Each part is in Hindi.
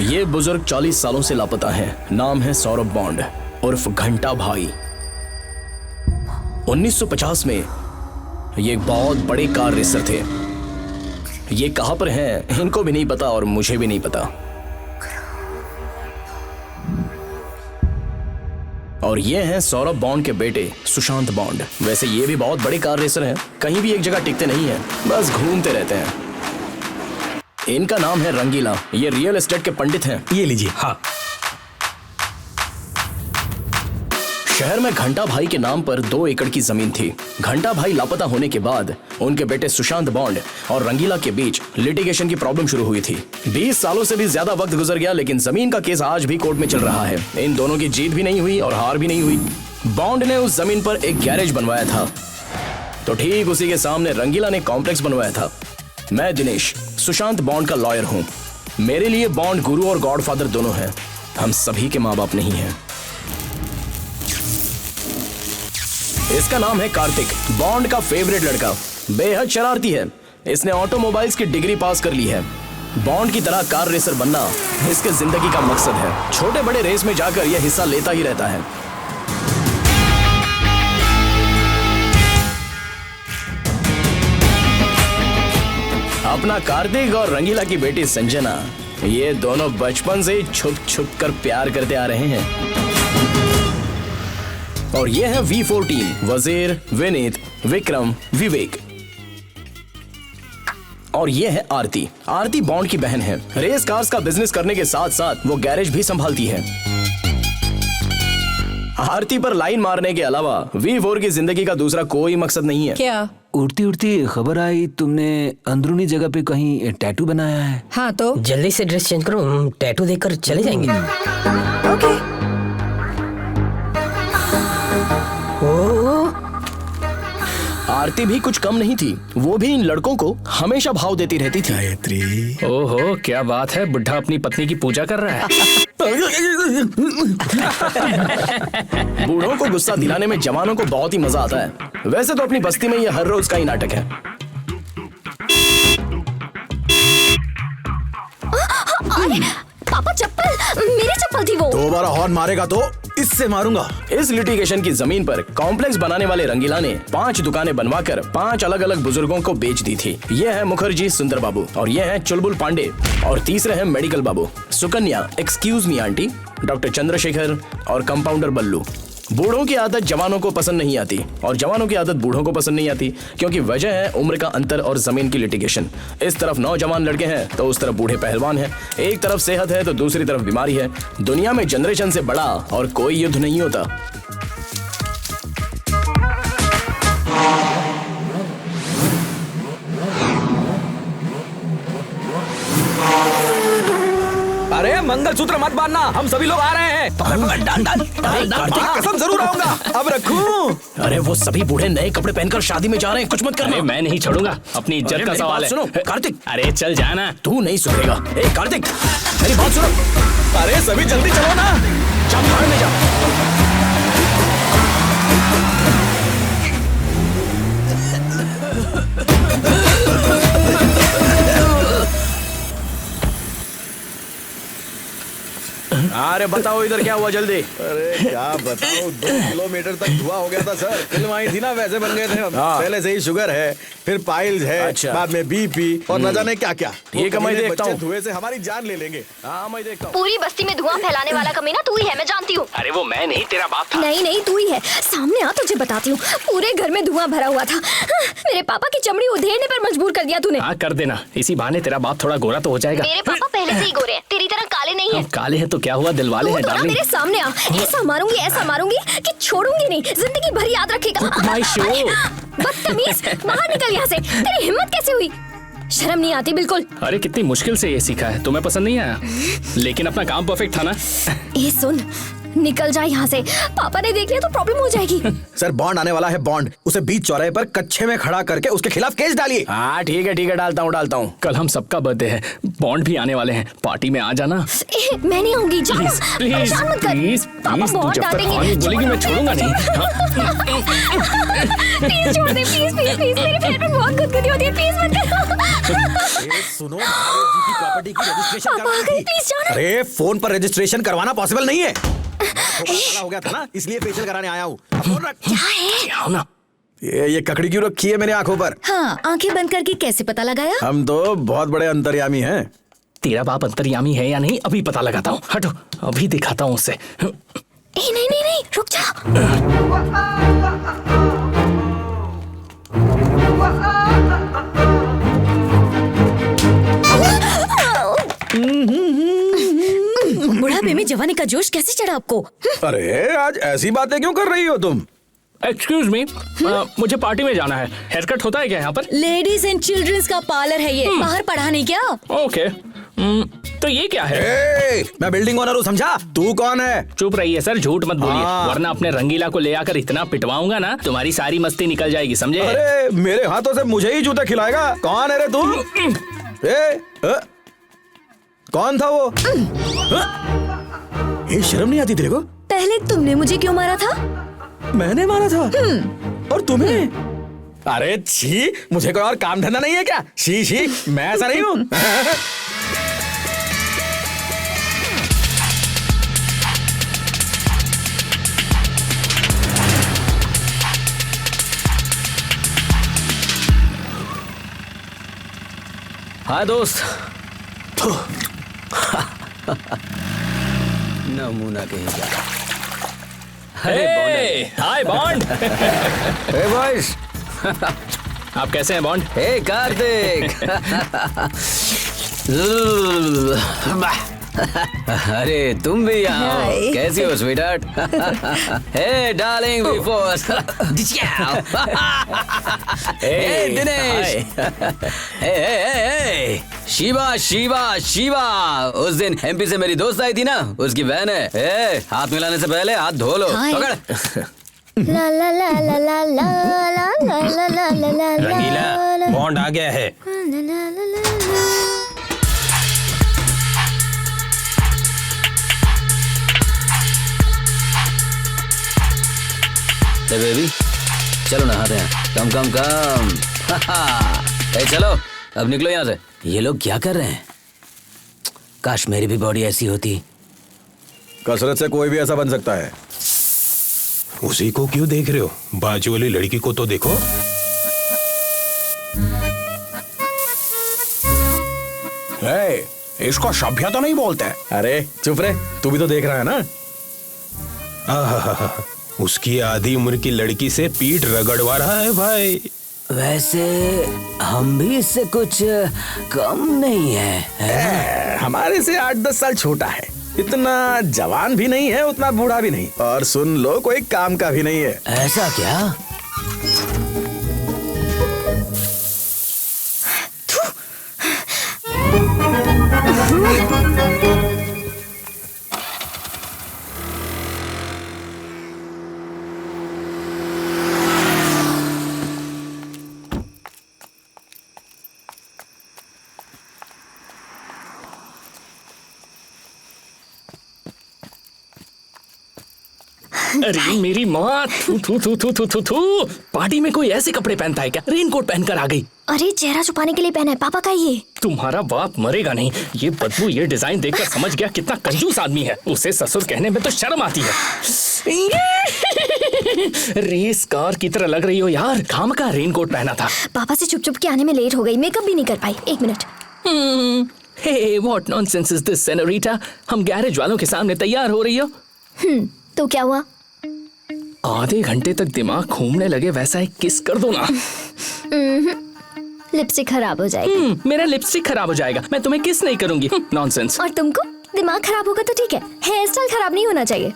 ये बुजुर्ग 40 सालों से लापता है। नाम है सौरभ बॉन्ड उर्फ घंटा भाई। 1950 में ये एक बहुत बड़े कार रेसर थे। ये कहां पर हैं इनको भी नहीं पता और मुझे भी नहीं पता। और ये हैं सौरभ बॉन्ड के बेटे सुशांत बॉन्ड। वैसे ये भी बहुत बड़े कार रेसर हैं, कहीं भी एक जगह टिकते नहीं हैं, बस घूमते रहते हैं। इनका नाम है रंगीला। ये रियल एस्टेट के पंडित हैं। ये लीजिए। हाँ। शहर में घंटा भाई के नाम पर 2 एकड़ की जमीन थी। घंटा भाई लापता होने के बाद उनके बेटे सुशांत बॉन्ड और रंगीला के बीच लिटिगेशन की प्रॉब्लम शुरू हुई थी। 20 सालों से भी ज्यादा वक्त गुजर गया, लेकिन जमीन का केस आज भी कोर्ट में चल रहा है। इन दोनों की जीत भी नहीं हुई और हार भी नहीं हुई। बॉन्ड ने उस जमीन पर एक गैरेज बनवाया था, तो ठीक उसी के सामने रंगीला ने कॉम्प्लेक्स बनवाया था। मैं दिनेश, सुशांत बॉन्ड का लॉयर हूं। मेरे लिए बॉन्ड गुरु और गॉडफादर दोनों हैं। हम सभी के माँ बाप नहीं हैं। इसका नाम है कार्तिक, बॉन्ड का फेवरेट लड़का। बेहद शरारती है। इसने ऑटोमोबाइल्स की डिग्री पास कर ली है। बॉन्ड की तरह कार रेसर बनना इसके जिंदगी का मकसद है। छोटे बड़े रेस में जाकर यह हिस्सा लेता ही रहता है। अपना कार्तिक और रंगीला की बेटी संजना, ये दोनों बचपन से ही छुप छुप कर प्यार करते आ रहे हैं। और ये है V4 टीम, वजीर, विनीत, विक्रम, विवेक। और ये है आरती। आरती बॉन्ड की बहन है। रेस कार्स का बिजनेस करने के साथ साथ वो गैरेज भी संभालती है। आरती पर लाइन मारने के अलावा V4 की जिंदगी का दूसरा कोई मकसद नहीं है। क्या? उड़ती उड़ती खबर आई तुमने अंदरूनी जगह पे कहीं टैटू बनाया है। हाँ तो जल्दी से ड्रेस चेंज करो, हम टैटू देखकर चले जाएंगे। ओके। आरती भी कुछ कम नहीं थी। वो भी इन लड़कों को हमेशा भाव देती रहती थी। गायत्री। ओहो, क्या बात है, बुढ़ा अपनी पत्नी की पूजा कर रहा है। बूढ़ों को गुस्सा दिलाने में जवानों को बहुत ही मजा आता है। वैसे तो अपनी बस्ती में ये हर रोज का ही नाटक है। पापा चप्पल, मेरी चप्पल थी वो। दोबारा हॉर्न मारेगा तो इससे मारूंगा। इस लिटिगेशन की जमीन पर कॉम्प्लेक्स बनाने वाले रंगीला ने 5 दुकानें बनवाकर 5 अलग अलग बुजुर्गों को बेच दी थी। ये है मुखर्जी सुंदर बाबू, और ये है चुलबुल पांडे, और तीसरे हैं मेडिकल बाबू, Sukanya, excuse me aunty, doctor Chandrashekhar और कंपाउंडर बल्लू। बूढ़ों की आदत जवानों को पसंद नहीं आती और जवानों की आदत बूढ़ों को पसंद नहीं आती, क्योंकि वजह है उम्र का अंतर और जमीन की लिटिगेशन। इस तरफ नौजवान लड़के हैं तो उस तरफ बूढ़े पहलवान हैं। एक तरफ सेहत है तो दूसरी तरफ बीमारी है। दुनिया में जनरेशन से बड़ा और कोई युद्ध नहीं होता। अरे मंगलसूत्र मत बांधना, हम सभी लोग आ रहे हैं। कसम जरूर आऊंगा। अब रखूं? अरे वो सभी बूढ़े नए कपड़े पहनकर शादी में जा रहे हैं, कुछ मत करना। अरे मैं नहीं छोड़ूंगा, अपनी इज्जत का सवाल है। सुनो कार्तिक। अरे चल जाना। तू नहीं सुनेगा। ए कार्तिक, मेरी बात सुनो। अरे सभी जल्दी चलो ना। जा बाहर में जा। अरे बताओ इधर क्या हुआ जल्दी। अरे क्या बताओ, 2 किलोमीटर तक धुआं हो गया था सर। फिल्म आई थी ना, वैसे बन गए थे हम। हाँ। पहले से ही शुगर है, फिर पाइल्स है, अच्छा। बाद में बीपी और न जाने क्या क्या। ठीक है, मैं देखता हूँ। धुएं से हमारी जान ले लेंगे। हाँ मैं देखता हूँ। पूरी बस्ती में धुआं फैलाने वाला कमीना तू ही है, मैं जानती हूँ। अरे वो मैं नहीं, तेरा बाप था। नहीं नहीं, तू ही है। सामने आ, तुझे बताती हूँ। पूरे घर में धुआं भरा हुआ था। मेरे पापा की चमड़ी उधेड़ने पर मजबूर कर दिया तूने। हाँ कर देना, इसी बहाने तेरा बाप थोड़ा गोरा तो हो जाएगा। मेरे पापा पहले से ही गोरे हैं, तेरी तरह काले नहीं हैं। अब काले हैं तो क्या हुआ, दिल वाले तू हैं तो ना डार्लिंग। मेरे सामने आ, ऐसा मारूंगी कि छोड़ूंगी नहीं, जिंदगी भर याद रखेगा। My show। बदतमीज, बाहर निकल यहाँ से। तेरी हिम्मत कैसे हुई? शर्म नहीं आती बिल्कुल। अरे कितनी मुश्किल से ये सीखा है, तुम्हें पसंद नहीं आया? लेकिन अपना काम परफेक्ट था ना। ए सुन, निकल जा यहाँ से। पापा ने देख लिया तो प्रॉब्लम हो जाएगी। सर बॉन्ड आने वाला है, बॉन्ड। उसे बीच चौराहे पर कच्चे में खड़ा करके उसके खिलाफ केस डालिए। हाँ ठीक है, डालता हूँ। कल हम सबका बर्थडे है, बॉन्ड भी आने वाले हैं, पार्टी में आ जाना। मैं नहीं आऊंगी, जा ना। परेशान मत कर। प्लीज पापा प्लीज, तू बहुत जब तक डांटेंगे। हाँ नहीं बोलेगी मैं छोड़ूंगा नहीं। प्लीज छोड़ दे, प्लीज प्लीज प्लीज। मेरे पेट में बहुत गुदगुदी होती है, प्लीज मत अरे सुनो, महादेव जी की प्रॉपर्टी की रजिस्ट्रेशन पापा आ गए, प्लीज जाना। अरे फोन पर रजिस्ट्रेशन करवाना पॉसिबल नहीं है। हो गया था ना, इसलिए फेशियल कराने आया हूँ। क्या है? आओ ना। ये ककड़ी क्यों रखी है मेरी आंखों पर? हाँ, आंखें बंद करके कैसे पता लगाया? हम तो बहुत बड़े अंतर्यामी हैं। तेरा बाप अंतर्यामी है या नहीं अभी पता लगाता हूँ, हटो अभी दिखाता हूँ उससे। नहीं नहीं नहीं नहीं, रुक जा। बुढ़ापे में जवानी का जोश कैसे चढ़ा आपको? अरे आज ऐसी बातें क्यों कर रही हो तुम? एक्सक्यूज मी, मुझे पार्टी में जाना है। हेयर कट होता है क्या यहाँ पर? लेडीज एंड चिल्ड्रंस का पार्लर है ये, बाहर पढ़ा नहीं क्या? ओके, तो ये क्या है? मैं बिल्डिंग ओनर हूँ, समझा? तू कौन है? चुप रहिए सर, झूठ मत बोलिए, हाँ। वरना अपने रंगीला को ले आकर इतना पिटवाऊंगा ना, तुम्हारी सारी मस्ती निकल जाएगी, समझे? अरे मेरे हाथों से मुझे ही जूते खिलाएगा? कौन है रे तू? कौन था वो? ये शर्म नहीं आती तेरे को? पहले तुमने मुझे क्यों मारा था? मैंने मारा था? और तुम्हें? अरे छी, मुझे कोई और काम धंधा नहीं है क्या? शी शी, मैं ऐसा नहीं हूँ। हाँ दोस्त। नमूना कहीं का। हाय बॉन्ड। हे बॉयज, आप कैसे हैं बॉन्ड? हे कार्तिक। अरे तुम भी यहाँ हो, हाय। कैसी हो स्वीटहार्ट? हे डार्लिंग बिफोर। हे दिनेश। हे शिवा शिवा शिवा, उस दिन एमपी से मेरी दोस्त आई थी ना, उसकी बहन है। ए, हाथ मिलाने से पहले हाथ धो लो। हाय। पकड़। ला ला ला ला ला ला ला ला ला ला ला ला। रंगीला, बॉन्ड आ गया है। हे बेबी, चलो नहाते हैं। कम कम कम। ए चलो, अब निकलो यहाँ से। ये लोग क्या कर रहे हैं? काश मेरी भी बॉडी ऐसी होती। कसरत से कोई भी ऐसा बन सकता है। उसी को क्यों देख रहे हो? बाजू वाली लड़की को तो देखो। इसको सभ्य तो नहीं बोलते। अरे चुप रे, तू भी तो देख रहा है ना। आहा, उसकी आधी उम्र की लड़की से पीठ रगड़वा रहा है भाई। वैसे हम भी इससे कुछ कम नहीं है। हमारे से 8-10 साल छोटा है। इतना जवान भी नहीं है, उतना बूढ़ा भी नहीं, और सुन लो कोई काम का भी नहीं है। ऐसा क्या? अरे मेरी माँ, थू थू थू थू थू थू थू। पार्टी में कोई ऐसे कपड़े पहनता है क्या? रेनकोट पहनकर आ गई। अरे चेहरा छुपाने के लिए पहना है, पापा का ये। तुम्हारा बाप मरेगा नहीं। ये बदबू, ये डिजाइन देखकर समझ गया कितना कंजूस आदमी है। उसे ससुर कहने में तो शर्म आती है। रेस कार की तरह लग रही हो यार। खाम का रेनकोट पहना था। पापा से छुप छुप के आने में लेट हो गई, मेकअप भी नहीं कर पाई। 1 मिनट। Hey what nonsense is this senorita? हम गैरेज वालों के सामने तैयार हो रही हो? तो क्या हुआ? आधे घंटे तक दिमाग घूमने लगे वैसा एक किस कर दो ना। लिपस्टिक खराब हो जाएगी। मेरा लिपस्टिक खराब हो जाएगा, मैं तुम्हें किस नहीं करूंगी। नॉनसेंस। और तुमको दिमाग खराब होगा तो ठीक है, हेयर स्टाइल खराब नहीं होना चाहिए।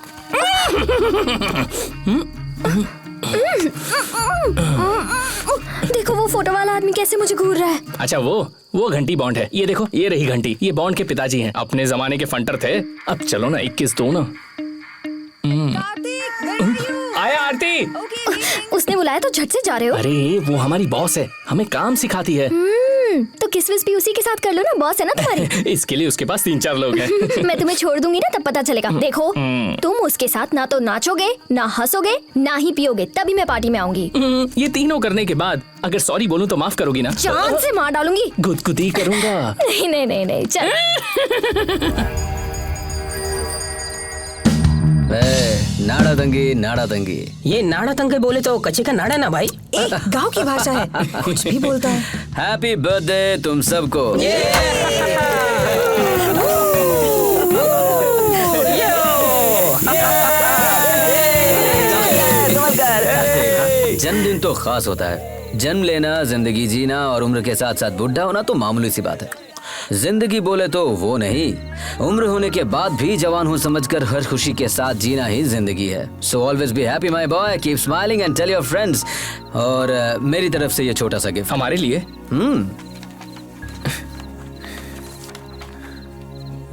देखो वो फोटो वाला आदमी कैसे मुझे घूर रहा है। अच्छा वो घंटी बॉन्ड है। ये देखो, ये रही घंटी। ये बॉन्ड के पिताजी हैं, अपने जमाने के फंटर थे। अब चलो ना 21 दो ना। आया आरती। उसने बुलाया तो झट से जा रहे हो। अरे वो हमारी बॉस है, हमें काम सिखाती है। तो किस विस भी उसी के साथ कर लो ना, बॉस है ना तुम्हारी। इसके लिए उसके पास 3-4 लोग हैं। मैं तुम्हें छोड़ दूंगी ना, तब पता चलेगा। देखो तुम उसके साथ ना तो नाचोगे, ना हंसोगे, ना ही पियोगे, तभी मैं पार्टी में आऊंगी। ये तीनों करने के बाद अगर सॉरी बोलूं तो माफ करोगी ना? जान से मार डालूंगी। गुदगुदी करूंगा। नहीं नहीं नहीं नहीं, चल। नाड़ा तंगी। ये नाड़ा तंगे बोले तो कच्चे का नाड़ा ना भाई। गांव की भाषा है, कुछ भी बोलता है। हैप्पी बर्थडे तुम सबको। जन्मदिन तो खास होता है। जन्म लेना, जिंदगी जीना और उम्र के साथ साथ बुढ़ा होना तो मामूली सी बात है। जिंदगी बोले तो वो नहीं, उम्र होने के बाद भी जवान हूँ समझकर हर खुशी के साथ जीना ही जिंदगी है। So always be happy my boy, keep smiling and tell your friends. और मेरी तरफ से ये छोटा सा गिफ्ट हमारे लिए।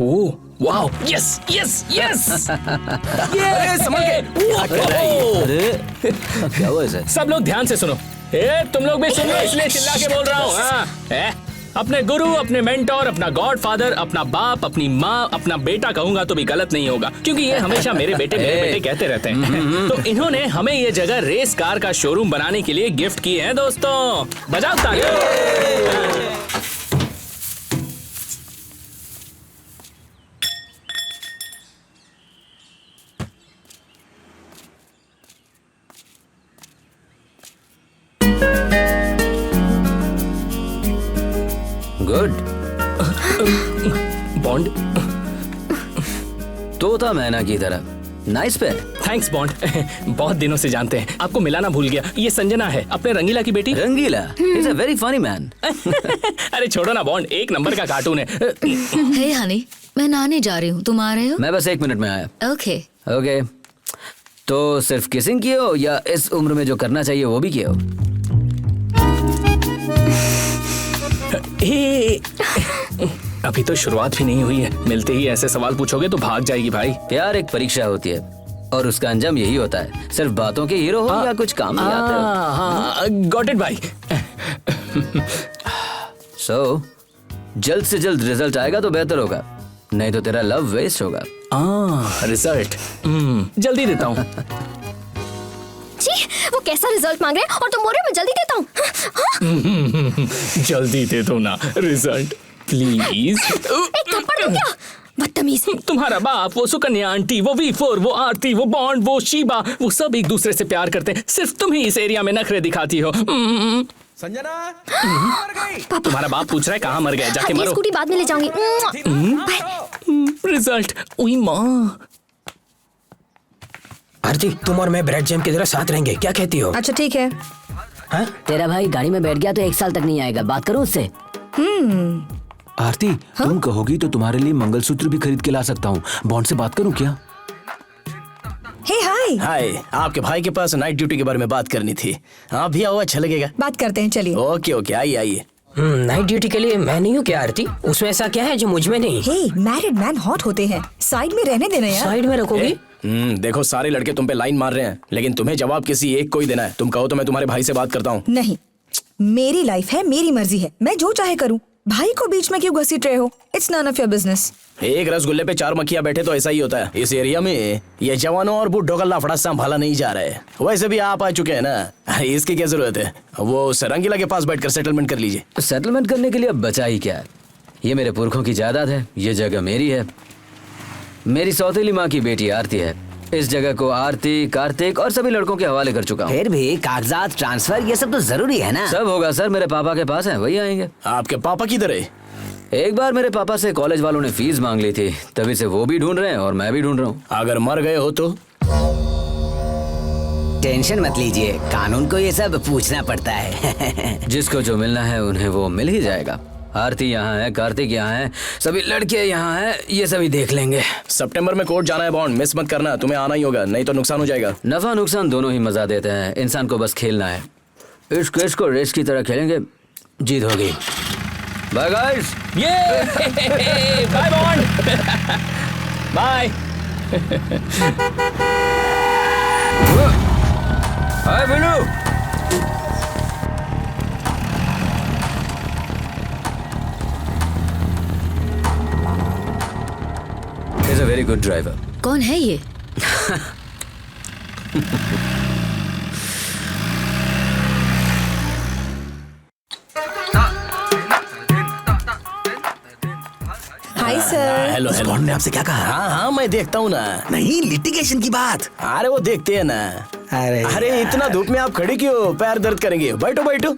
Oh wow, yes yes yes. ये समझ गए। अरे क्या हुआ इसे? सब लोग ध्यान से सुनो। तुम लोग भी सुन लो, इसलिए चिल्ला के बोल रहा हूँ। अपने गुरु, अपने मेंटोर, अपना गॉडफादर, अपना बाप, अपनी माँ, अपना बेटा कहूंगा तो भी गलत नहीं होगा, क्योंकि ये हमेशा मेरे बेटे कहते रहते हैं। तो इन्होंने हमें ये जगह रेस कार का शोरूम बनाने के लिए गिफ्ट की है। दोस्तों बजाओ तालियां। गुड। बॉन्ड तोता मैना की तरह नाइस पे। Thanks bond. बहुत दिनों से जानते हैं, आपको मिलाना भूल गया। ये संजना है, अपने रंगीला की बेटी। Rangeela is a very funny man. अरे छोड़ो ना बॉन्ड, 1 नंबर का कार्टून है। हे हनी, मैं नहाने जा रही हूँ, तुम आ रहे हो? मैं बस 1 मिनट में आया। ओके। ओके, तो सिर्फ किसिंग किए हो या इस उम्र में जो करना चाहिए वो भी किए हो? अभी तो शुरुआत भी नहीं हुई है, मिलते ही ऐसे सवाल पूछोगे तो भाग जाएगी भाई। प्यार एक परीक्षा होती है और उसका अंजाम यही होता है। सिर्फ बातों के हीरो हो या कुछ काम नहीं आते हो। गॉट इट भाई। सो जल्द से जल्द रिजल्ट आएगा तो बेहतर होगा, नहीं तो तेरा लव वेस्ट होगा। रिजल्ट जल्दी देता हूँ। जी, वो कैसा रिजल्ट मांग रहे हैं और तुम बोल रहे हो मैं जल्दी देता हूँ। जल्दी दे दो ना रिजल्ट प्लीज। एक थप्पड़ दूं क्या? बदतमीज। तुम्हारा बाप, वो सुकन्या आंटी, वो V4, वो आरती, वो बॉन्ड, वो शीबा, वो सब एक दूसरे से प्यार करते हैं। सिर्फ तुम ही इस एरिया में नखरे दिखाती हो। संजना मर गई। तुम्हारा बाप पूछ रहा है कहाँ मर गए, जाके ये मरो। स्कूटी बाद में ले जाऊंगी। रिजल्ट। ओई माँ। आरती, तुम और मैं ब्रेड जैम की तरह साथ रहेंगे, क्या कहती हो? अच्छा ठीक है। हाँ? तेरा भाई गाड़ी में बैठ गया तो 1 साल तक नहीं आएगा, बात करो उससे। आरती, तुम कहोगी तो तुम्हारे लिए मंगलसूत्र भी खरीद के ला सकता हूँ। बॉन्ड से बात करूँ क्या? हे हाय। हाय, आपके भाई के पास नाइट ड्यूटी के बारे में बात करनी थी। आप भी आओ, अच्छा लगेगा। बात करते हैं, चलिए। ओके ओके, आइए आइए। नाइट ड्यूटी के लिए मैं नहीं हूँ क्या आरती? उसमें ऐसा क्या है जो मुझ में नहीं? हे, मैरिड मैन हॉट होते हैं, साइड में रहने देना यार। साइड में रखोगी? देखो सारे लड़के तुम पे लाइन मार रहे हैं, लेकिन तुम्हें जवाब किसी एक को ही देना है। तुम कहो तो मैं तुम्हारे भाई से बात करता हूँ। नहीं, मेरी लाइफ है, मेरी मर्जी है, मैं जो चाहे करूँ। भाई को बीच में क्यों घसीट रहे हो? It's none of your business. एक रसगुल्ले पे 4 मक्खियां बैठे तो ऐसा ही होता है। इस एरिया में ये जवानों और बूढ़ों का लफड़ा संभाला नहीं जा रहा है। वैसे भी आप आ चुके हैं ना, अरे इसकी क्या जरूरत है? वो उस रंगीला के पास बैठकर सेटलमेंट कर लीजिए। सेटलमेंट करने के लिए अब बचा ही क्या है? ये मेरे पुरखों की जायदाद है, ये जगह मेरी है। मेरी सौतेली माँ की बेटी आरती है। इस जगह को आरती, कार्तिक और सभी लड़कों के हवाले कर चुका हूँ। फिर भी कागजात, ट्रांसफर, ये सब तो जरूरी है ना। सब होगा सर, मेरे पापा के पास है, वही आएंगे। आपके पापा किधर है? एक बार मेरे पापा से कॉलेज वालों ने फीस मांग ली थी, तभी से वो भी ढूंढ रहे हैं और मैं भी ढूंढ रहा हूँ। अगर मर गए हो तो? टेंशन मत लीजिए, कानून को ये सब पूछना पड़ता है। जिसको जो मिलना है उन्हें वो मिल ही जाएगा। आरती यहाँ है, कार्तिक यहाँ है, सभी लड़के यहाँ हैं, ये सभी देख लेंगे। सितंबर में कोर्ट जाना है बॉन्ड, मिस मत करना, तुम्हें आना ही होगा, नहीं तो नुकसान हो जाएगा। नफा नुकसान दोनों ही मजा देते हैं, इंसान को बस खेलना है। इस केस को रेस की तरह खेलेंगे, जीत होगी। Bye guys. ये bye Bond. Bye. Hi Billu. He's a very good driver. कौन है ये? Hi sir. Hello hello. Bond ने आपसे क्या कहा? हाँ हाँ मैं देखता हूँ ना। नहीं, लिटिगेशन की बात। अरे वो देखते हैं ना। अरे इतना धूप में आप खड़े क्यों? पैर दर्द करेंगे, बैठो बैठो।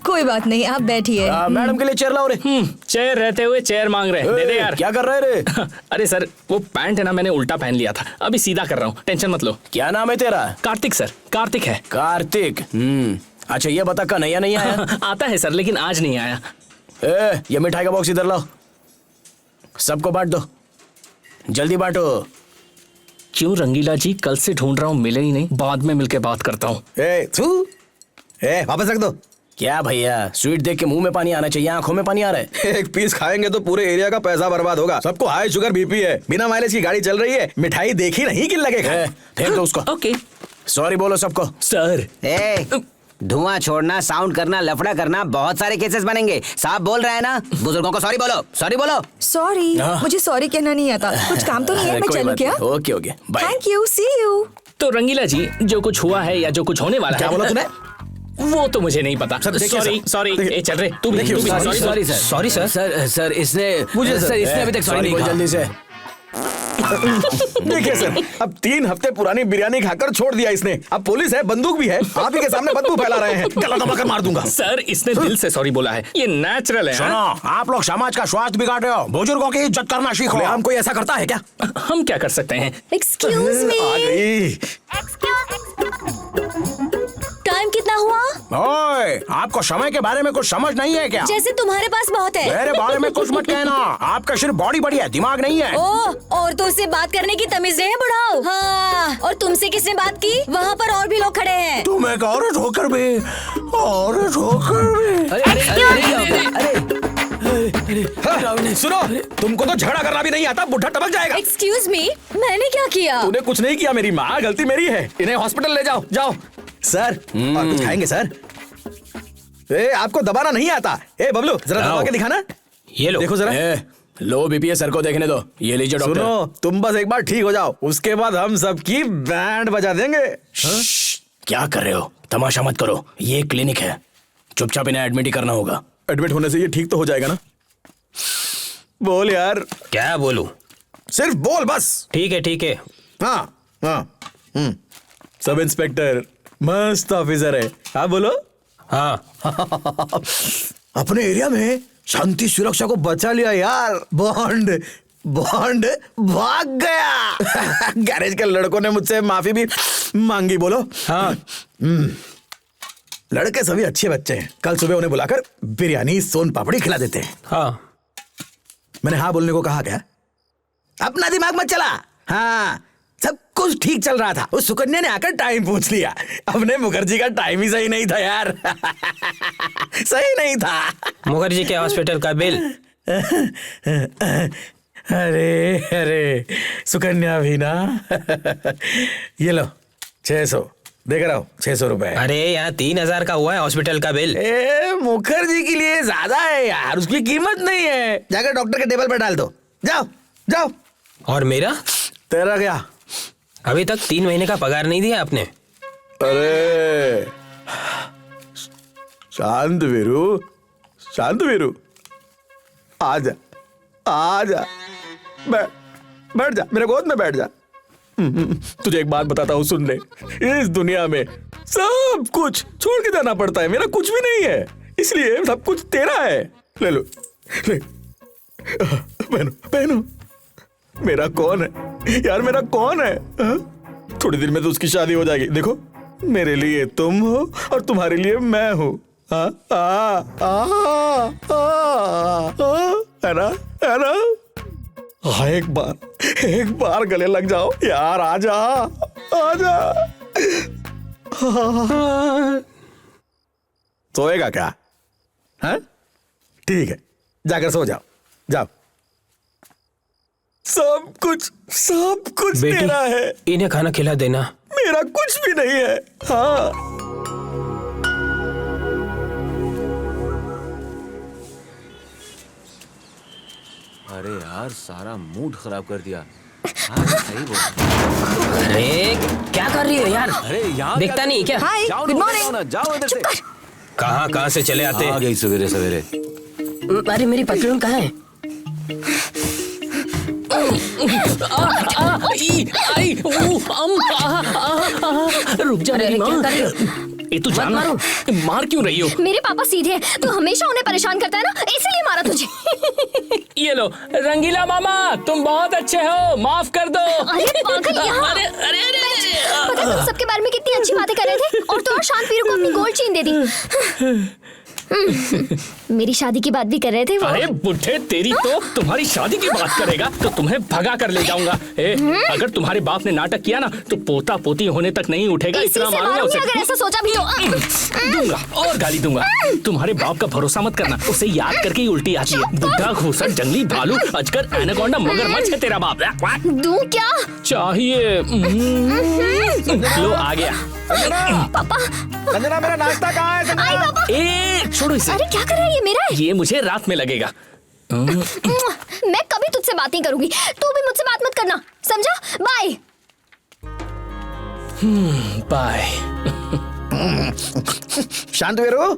कोई बात नहीं, आप बैठिए। मैडम के लिए चेयर लाओ रे। चेयर रहते हुए चेयर मांग रहे हैं, दे दे यार। क्या कर रहे रे? अरे सर, वो पैंट है ना, मैंने उल्टा पहन लिया था, अभी सीधा कर रहा हूँ, टेंशन मत लो। क्या नाम है तेरा? कार्तिक सर, कार्तिक है। कार्तिक। अच्छा ये बता कन्हैया नहीं आया? आता है सर, लेकिन आज नहीं आया। ये मिठाई का बॉक्स इधर लाओ, सबको बांट दो, जल्दी बांटो। क्यों रंगीला जी, कल से ढूंढ रहा हूँ, मिले ही नहीं, बाद में मिलके बात करता हूँ। वापस रख दो। क्या भैया, स्वीट देख के मुंह में पानी आना चाहिए, आंखों में पानी आ रहा है। एक पीस खाएंगे तो पूरे एरिया का पैसा बर्बाद होगा। सबको हाई शुगर बीपी है, बिना माइलेज की गाड़ी चल रही है, मिठाई देखी नहीं किन लगेगा। फेंक दो उसको। ओके सॉरी बोलो सबको। सर। धुआं छोड़ना, साउंड करना, लफड़ा करना, बहुत सारे केसेस बनेंगे। साहब बोल रहे हैं ना, बुजुर्गों को सॉरी बोलो, सॉरी बोलो। सॉरी, मुझे सॉरी कहना नहीं आता। कुछ काम तो नहीं है, मैं चलूं क्या? Okay okay bye. Thank you, see you. तो रंगीला जी, जो कुछ हुआ है या जो कुछ होने वाला है, क्या बोला तूने? वो तो मुझे नहीं पता। सॉरी सॉरी, ए चल रहे, तू भी sorry sir. Sorry sir. Sir इसने इसने अभी तक सॉरी नहीं कहा। जल्दी से। देखिए सर, अब 3 हफ्ते पुरानी बिरयानी खाकर छोड़ दिया इसने। अब पुलिस है, बंदूक भी है, आप ही के सामने बदबू फैला रहे हैं। गला दबाकर मार दूंगा। सर इसने दिल से सॉरी बोला है, ये नेचुरल है। सुनो, आप लोग समाज का स्वास्थ्य बिगाड़ रहे हो, बुजुर्गों की इज्जत करना सीखो। हम कोई ऐसा करता है क्या? हम क्या कर सकते हैं? Excuse me. आ गई। टाइम कितना हुआ? ओए, आपको समय के बारे में कुछ समझ नहीं है क्या? जैसे तुम्हारे पास बहुत है। मेरे बारे में कुछ मत कहना, आपका सिर्फ बॉडी बड़ी है, दिमाग नहीं है। ओह, औरतों से बात करने की तमीज नहीं है बुढ़ाओ। हाँ, और तुमसे किसने बात की? वहाँ पर और भी लोग खड़े हैं। तुम एक औरत होकर भी, औरत होकर भी। सुनो, तुमको तो झगड़ा करना भी नहीं आता, बुढ़ा टपक जाएगा। एक्सक्यूज मी, मैंने क्या किया? तूने कुछ नहीं किया, मेरी माँ, गलती मेरी है। इन्हें हॉस्पिटल ले जाओ, जाओ। सर, और कुछ खाएंगे सर? आपको दबाना नहीं आता। बबलू, जरा दबा के दिखाना। ये लो, देखो जरा। लो बीपीए सर को देखने दो। ये लीजिए डॉक्टर। सुनो, तुम बस एक बार ठीक हो जाओ, उसके बाद हम सबकी बैंड बजा देंगे। क्या कर रहे हो? तमाशा मत करो, ये क्लिनिक है, चुपचाप इन्हें एडमिट ही करना होगा। एडमिट होने से ये ठीक तो हो जाएगा ना? बोल यार। क्या बोलूं? सिर्फ बोल बस। ठीक है। हाँ हाँ। सब इंस्पेक्टर मस्त ऑफिसर है। हाँ बोलो। हाँ। अपने एरिया में शांति सुरक्षा को बचा लिया यार। बॉन्ड भाग गया। गैरेज के लड़कों ने मुझसे माफी भी मांगी। बोलो। हाँ। लड़के सभी अच्छे बच्चे हैं, कल सुबह उन्हें बुलाकर बिरयानी सोन पापड़ी खिला देते हैं। हाँ। मैंने हाँ बोलने को कहा क्या? अपना दिमाग मत चला। हाँ, सब कुछ ठीक चल रहा था, उस सुकन्या ने आकर टाइम पूछ लिया। अपने मुखर्जी का टाइम ही सही नहीं था यार। सही नहीं था। मुखर्जी के हॉस्पिटल का बिल। अरे सुकन्या भी ना। ये लो 600, देख रहा हूँ 600 रुपए। अरे यहाँ 3000 का हुआ है हॉस्पिटल का बिल। मुखर्जी के लिए ज्यादा है यार, उसकी कीमत नहीं है। जाकर डॉक्टर के टेबल पर डाल दो, जाओ जाओ। और मेरा? तेरा क्या? अभी तक 3 महीने का पगार नहीं दिया आपने। अरे शांत वीरू, शांत वीरू, आजा आजा, बैठ जा, मेरे गोद में बैठ जा। तुझे एक बात बताता हूँ, सुन ले। इस दुनिया में सब कुछ छोड़ के जाना पड़ता है, मेरा कुछ भी नहीं है, इसलिए सब कुछ तेरा है। ले लो, ले, पहनो पहनो। मेरा कौन है यार, मेरा कौन है? थोड़ी देर में तो उसकी शादी हो जाएगी। देखो, मेरे लिए तुम हो और तुम्हारे लिए मैं हूँ। है ना, है ना? हाँ, एक बार गले लग जाओ यार, आजा आजा। सोएगा क्या? हाँ ठीक है, जाकर सो जाओ, जाओ। सब कुछ तेरा है। इन्हें खाना खिला देना। मेरा कुछ भी नहीं है। हाँ, अरे यार, सारा मूड खराब कर दिया। हाँ, सही बोल। अरे क्या कर रही हो यार? अरे यहाँ दिखता नहीं क्या? हाय, गुड मॉर्निंग। जाओ इधर से। कहाँ से चले आते? आ गई सवेरे सवेरे। अरे मेरी पतलून कहाँ है? रुक जा मेरी माँ। ये तू जान मार क्यों रही हो? मेरे पापा सीधे हैं, तू हमेशा उन्हें परेशान करता है ना, इसीलिए मारा तुझे। ये लो रंगीला मामा, तुम बहुत अच्छे हो, माफ कर दो। अरे पागल, यहाँ। अरे अरे अरे पता है तुम सबके बारे में कितनी अच्छी बातें कर रहे थे, और तो और शांत वीरू को अपनी गोल्ड चेन दे दी। मेरी शादी की बात भी कर रहे थे वो। अरे बुढ़े, तेरी तो तुम्हारी शादी की बात करेगा तो तुम्हें भगा कर ले जाऊंगा। अगर तुम्हारे बाप ने नाटक किया ना तो पोता पोती होने तक नहीं उठेगा। इतना मारूंगा उसे। अगर ऐसा सोचा भी तो दूंगा और गाली दूंगा। तुम्हारे बाप का भरोसा मत करना, उसे याद करके ही उल्टी आती है। बुढ़ा, घूसर, जंगली भालू, अजगर, एनाकोंडा, मगरमच्छ है तेरा बाप। दूं क्या चाहिए? लो आ गया। पापा, संजना मेरा नाश्ता कहाँ है? आई पापा। छोड़ो इसे। अरे क्या कर रहा है, ये मेरा है। ये मुझे रात में लगेगा। मैं कभी तुझसे बात नहीं करूंगी, तू भी मुझसे बात मत करना, समझा? Bye bye. शांत वीरू,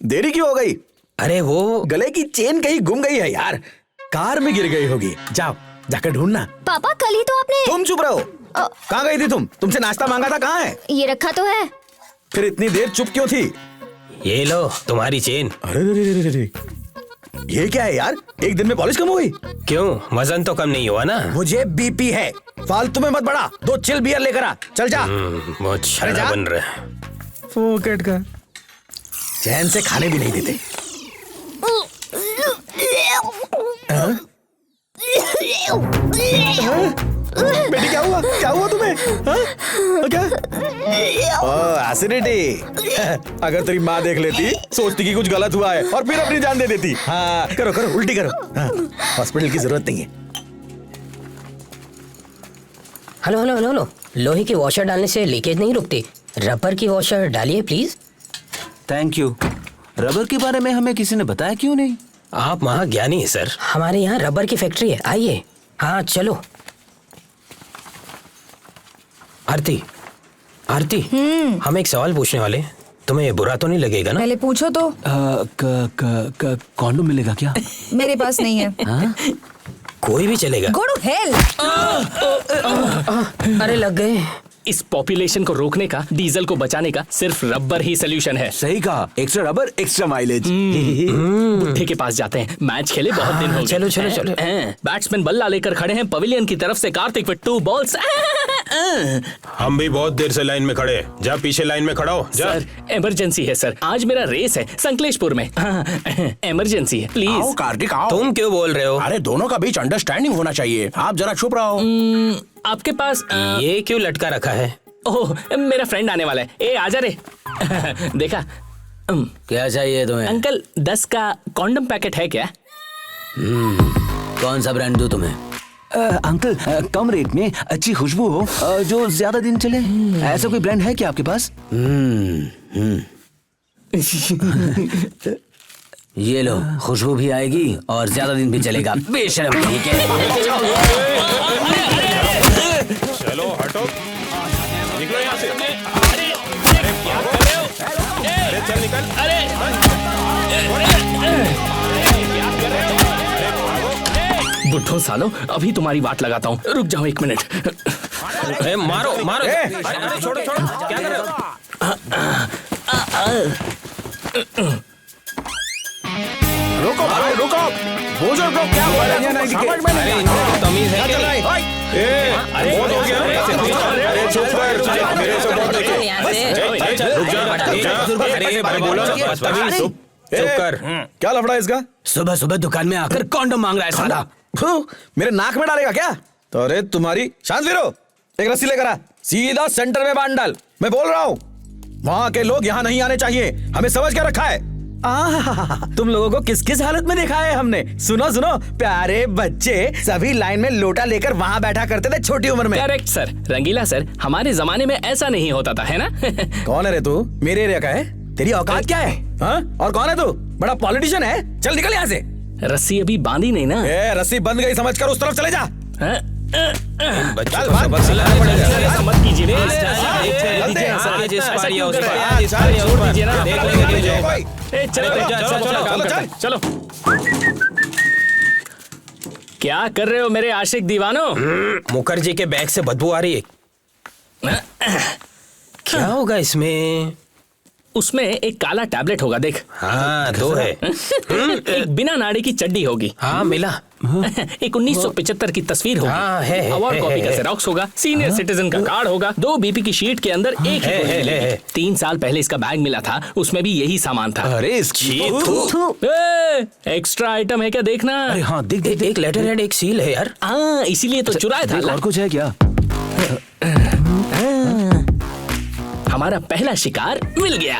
देरी क्यों हो गई? अरे वो गले की चेन कहीं गुम गई है यार, कार में गिर गई होगी। जाओ जाकर ढूंढना। पापा, कल ही तो आपने। तुम चुप रहो। कहाँ गई थी तुम? तुमसे नाश्ता मांगा था, कहाँ है? ये रखा तो है। फिर इतनी देर चुप क्यों थी? ये लो तुम्हारी चेन। अरे ये क्या है यार, एक दिन में पॉलिश कम हो गई? क्यों, वजन तो कम नहीं हुआ ना? मुझे बीपी है, फालतू में मत बढ़ा। 2 चिल बियर लेकर आ, चल जा। बहुत शराब बन रहा है। फोकट का चैन से खाने भी नहीं देते। बेटी क्या हुआ, क्या हुआ तुम्हें? क्या? एसिडिटी। अगर तेरी माँ देख लेती, सोचती कि कुछ गलत हुआ है और फिर अपनी जान दे देती। हाँ, करो करो, उल्टी करो। हाँ, हॉस्पिटल की जरूरत नहीं है। हेलो हेलो हेलो हेलो, लोहे की वॉशर डालने से लीकेज नहीं रुकती, रबर की वॉशर डालिए प्लीज। Thank you. रबर के बारे में हमें किसी ने बताया क्यों नहीं? आप महाज्ञानी है सर। हमारे यहाँ रबर की फैक्ट्री है, आइए। हाँ चलो। आरती, आरती, हम एक सवाल पूछने वाले, तुम्हें बुरा तो नहीं लगेगा ना? पहले पूछो तो। कॉन्डोम मिलेगा क्या? मेरे पास नहीं है। कोई भी चलेगा। Go to hell. अरे लग गए। इस पॉपुलेशन को रोकने का, डीजल को बचाने का सिर्फ रबर ही सोल्यूशन है। सही कहा, एक्स्ट्रा रबर एक्स्ट्रा माइलेज। बुढ़े के पास जाते हैं, मैच खेले बहुत दिन हो गए। चलो चलो चलो। बैट्समैन बल्ला लेकर खड़े हैं पवेलियन की तरफ से। Kartik with 2 balls. हम भी बहुत देर से लाइन में खड़े। जा पीछे लाइन में खड़ा हो, जा। सर इमरजेंसी है सर, आज मेरा रेस है संकलेशपुर में। इमरजेंसी है, प्लीज। आओ कार्तिक आओ। तुम क्यों बोल रहे हो? अरे दोनों का बीच अंडरस्टैंडिंग होना चाहिए, आप जरा चुप रहो। आपके पास ये क्यों लटका रखा है? ओह, मेरा फ्रेंड आने वाला है। ए आजा रे। देखा? क्या चाहिए तुम्हें? अंकल 10 का कॉन्डम पैकेट है क्या? कौन सा ब्रांड दूं तुम्हें? अंकल कम रेट में अच्छी खुशबू हो जो ज्यादा दिन चले, ऐसा कोई ब्रांड है क्या आपके पास? ये लो, खुशबू भी आएगी और ज्यादा दिन भी चलेगा। बेशर्म कहीं के। चलो हटो, निकलो यहाँ से। अरे चल निकल। बुढ़ो सालो, अभी तुम्हारी वाट लगाता हूँ, रुक जाओ 1 मिनट। मारो मारो। छोड़ो छोड़ो, क्या कर रहे हो? रुको भाई रुको, बुजुर्ग लोग क्या बोल रहे हैं समझ में नहीं आ रहा। तमीज है क्या? अरे बहुत हो गया। अरे चुप कर, मेरे से बहुत चुप कर। क्या लफड़ा है इसका? सुबह सुबह दुकान में आकर कॉन्डम मांग रहा है साला। मेरे नाक में डालेगा क्या? तो अरे तुम्हारी शांत फिरो, एक रस्सी लेकर आ, सीधा सेंटर में बांध डाल। मैं बोल रहा हूँ वहाँ के लोग यहाँ नहीं आने चाहिए, हमें समझ के रखा है। तुम लोगों को किस किस हालत में देखा है हमने? सुनो सुनो, प्यारे बच्चे सभी लाइन में लोटा लेकर वहाँ बैठा करते थे छोटी उम्र में। करेक्ट सर, रंगीला सर, हमारे जमाने में ऐसा नहीं होता था, है ना? कौन है रे तू? मेरे एरिया का है? तेरी औकात क्या है? हाँ? और कौन है तू? बड़ा पॉलिटिशियन है? चल निकल यहाँ से। रस्सी अभी बांधी नहीं ना। रस्सी बंद गई समझकर उस तरफ चले जा। मत कीजिए, चलो। क्या कर रहे हो मेरे आशिक दीवानों? मुखर्जी के बैग से बदबू आ रही है। क्या होगा इसमें? उसमें एक काला टैबलेट होगा, देख। हाँ, 2 है। एक बिना नाड़ी की चड्डी होगी। हाँ मिला। एक 1975 की तस्वीर होगी। हाँ, है, अवार्ड कॉपी का जेरॉक्स होगा। सीनियर सिटीजन का कार्ड होगा। 2 बीपी की शीट के अंदर एक ही गोली मिलेगी। 3 साल पहले इसका बैग मिला था, उसमें भी यही सामान था। अरे एक्स्ट्रा आइटम है क्या देखना? अरे हाँ देख। एक लेटर हेड, एक सील है यार। हाँ, इसीलिए तो चुराया था। और कुछ है क्या? हमारा पहला शिकार मिल गया।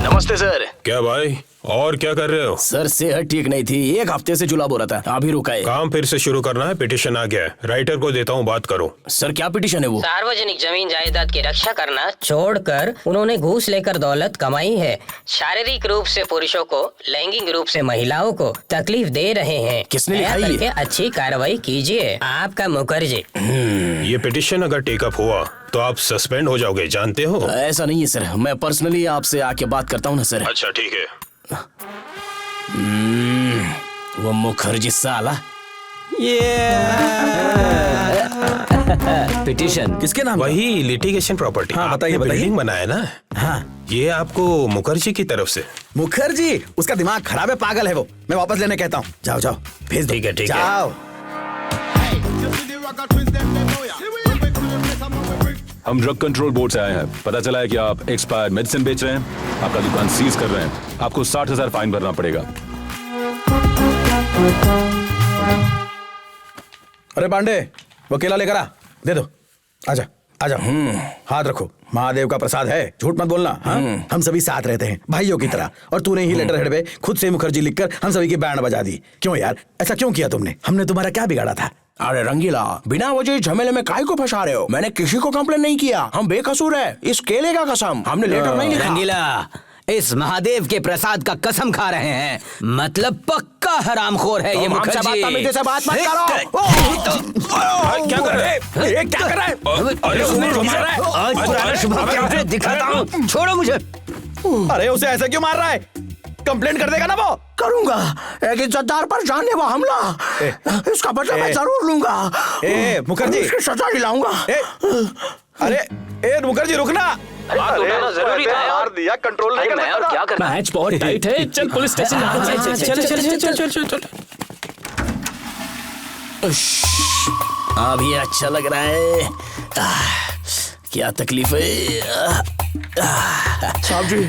नमस्ते सर। क्या भाई, और क्या कर रहे हो? सर सेहत ठीक नहीं थी, 1 हफ्ते से जुलाब हो रहा था, अभी रुका है। काम फिर से शुरू करना है, पिटीशन आ गया है, राइटर को देता हूँ, बात करो। सर क्या पिटीशन है वो? सार्वजनिक जमीन जायदाद की रक्षा करना छोड़कर उन्होंने घूस लेकर दौलत कमाई है। शारीरिक रूप से पुरुषों को, लैंगिक रूप से महिलाओं को तकलीफ दे रहे हैं। किसने लिखा है ये? अच्छी कार्रवाई कीजिए, आपका मुखर्जी। ये पिटीशन अगर टेकअप हुआ तो आप सस्पेंड हो जाओगे, जानते हो? ऐसा नहीं है सर, मैं पर्सनली आपसे आके बात करता हूँ ना सर। अच्छा ठीक है। वो मुखर्जी साला। पिटीशन किसके नाम? वही लिटिगेशन प्रॉपर्टी। हाँ, बताइए, बताइए। बिल्डिंग बनाया ना? हाँ। ये आपको मुखर्जी की तरफ से। मुखर्जी? उसका दिमाग खराब है, पागल है वो। मैं वापस लेने कहता हूँ। जाओ जाओ, भेज दो। ठीक है, ठीक है। जाओ। हम ड्रग कंट्रोल बोर्ड से आए हैं। पता चला है कि आप एक्सपायर्ड मेडिसिन बेच रहे हैं, आपका दुकान सीज कर रहे हैं, आपको 60,000 फाइन भरना पड़ेगा। अरे पांडे, वो केला लेकर आ, दे दो। आजा आजा। हाथ रखो, महादेव का प्रसाद है, झूठ मत बोलना। हाँ? हम सभी साथ रहते हैं भाइयों की तरह, और तूने ही लेटर हेड पे खुद से मुखर्जी लिखकर हम सभी की बैंड बजा दी। क्यों यार, ऐसा क्यों किया तुमने? हमने तुम्हारा क्या बिगाड़ा था? अरे रंगीला, बिना वजह झमेले में काहे को फंसा रहे हो? मैंने किसी को कंप्लेन नहीं किया, हम बेकसूर है, इस केले का कसम, हमने लेटर नहीं लिखा। रंगीला, इस महादेव के प्रसाद का कसम खा रहे हैं, मतलब पक्का हरामखोर है ये मुखर्जी। बदतमीजी से बात मत करो। क्या कर रहे हैं? क्या कर रहा है? आज पुराना स्वभाव दिखाता हूँ, छोड़ो मुझे। अरे उसे ऐसा क्यों मार रहा है? कंप्लेंट कर देगा ना वो? करूंगा, एक इज्जतदार पर जानलेवा हमला, इसका बदला मैं जरूर लूंगा। मुखर्जी, इसकी सजा दिलाऊंगा। अरे मुखर्जी रुकना। जरूरी था यार, दिया कंट्रोल नहीं कर क्या करना? मैच बहुत टाइट है, चल पुलिस स्टेशन। चल। अभी अच्छा लग रहा है। क्या तकलीफ है? साहब जी,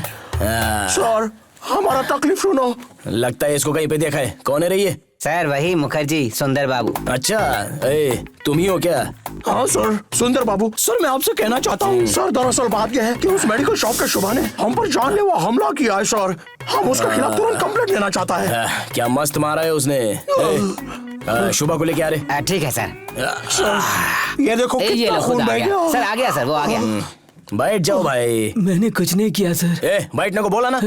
सर हमारा तकलीफ सुनो। लगता है इसको कहीं पे देखा है। कौन है रे ये? सर वही मुखर्जी, सुंदर बाबू। अच्छा, तुम ही हो क्या? हाँ सर, सुंदर बाबू। सर मैं आपसे कहना चाहता हूँ सर, दरअसल बात यह है कि उस मेडिकल शॉप के शुभा ने हम पर जानलेवा हमला किया है सर। हम उसके खिलाफ तुरंत कंप्लेंट लेना चाहता है। क्या मस्त मारा है उसने। शुभा को लेके आ रहे। ठीक है सर। ये देखो ये कितना लो खुद खून आ बह गया गया। सर, आ गया सर, वो आ गया। बैठ जाओ भाई। मैंने कुछ नहीं किया सर। बैठने को बोला ना।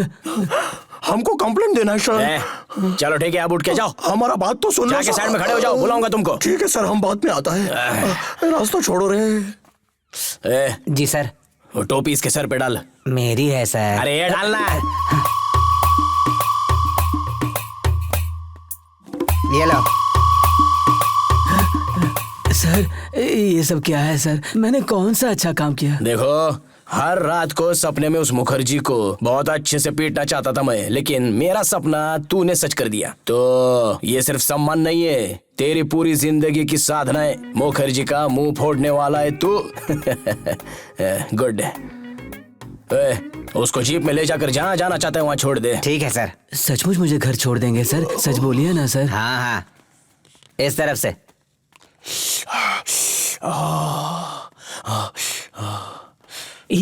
हमको कंप्लेन देना है सर। चलो ठीक है, आप उठ के जाओ। हमारा बात तो सुन लो। जाके साइड में खड़े हो जाओ, बुलाऊंगा तुमको। ठीक है सर, हम बाद में आता है। रास्ता छोड़ो रे। जी सर। वो टोपी इसके सर पे डाल। मेरी है सर। अरे ये डालना है। ये लो सर, ये सब क्या है सर? मैंने कौन सा अच्छा काम किया? देखो, हर रात को सपने में उस मुखर्जी को बहुत अच्छे से पीटना चाहता था मैं, लेकिन मेरा सपना तूने सच कर दिया। तो ये सिर्फ सम्मान नहीं है, तेरी पूरी जिंदगी की साधना है। मुखर्जी का मुंह फोड़ने वाला है तू। गुड। उसको जीप में ले जाकर जहाँ जाना चाहता है वहाँ छोड़ दे। ठीक है सर। सचमुच मुझे घर छोड़ देंगे सर? सच बोलिए ना सर। हाँ हाँ, इस तरफ से।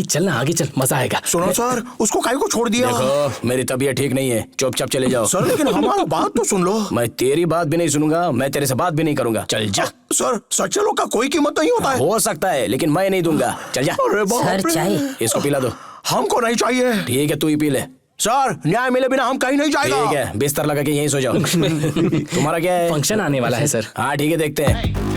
चलना आगे चल, मजा आएगा। सुनो सर, उसको काहे को छोड़ दिया? देखो, मेरी तबीयत ठीक नहीं है, चुपचाप चले जाओ। सर लेकिन हमारा बात तो सुन लो। मैं तेरी बात भी नहीं सुनूंगा, मैं तेरे से बात भी नहीं करूंगा। चल जा। सर, सच्चे लोग का कोई कीमत नहीं होता है। हो सकता है, लेकिन मैं नहीं दूंगा। चल जा। अरे बाप रे। सर, चाय। इसको पिला दो। हमको नहीं चाहिए। ठीक है, तू ही पी ले। सर, न्याय मिले बिना हम कहीं नहीं जाएगा। ठीक है, बिस्तर लगा के यहीं सो जाओ। तुम्हारा क्या है? फंक्शन आने वाला है सर। हाँ ठीक है, देखते हैं।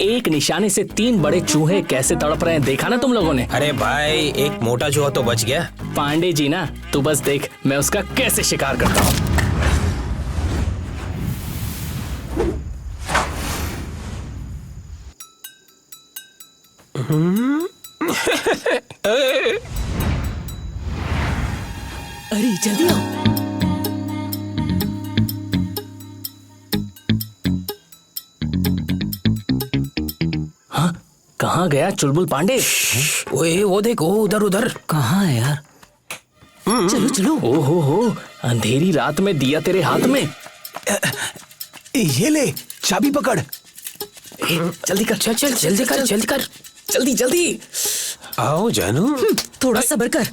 एक निशाने से 3 बड़े चूहे कैसे तड़प रहे हैं, देखा ना तुम लोगों ने? अरे भाई, एक मोटा चूहा तो बच गया। पांडे जी ना, तू बस देख मैं उसका कैसे शिकार करता हूँ। अरे जल्दी आओ। कहाँ गया चुलबुल पांडे? ओए वो देखो, उधर उधर। कहाँ है यार? चलो चलो। ओ हो, अंधेरी रात में दिया तेरे हाथ में। ये ले, चाबी पकड़। जल्दी कर, चल चल जल्दी कर, जल्दी कर, जल्दी जल्दी। आओ जानू। थोड़ा सब्र कर।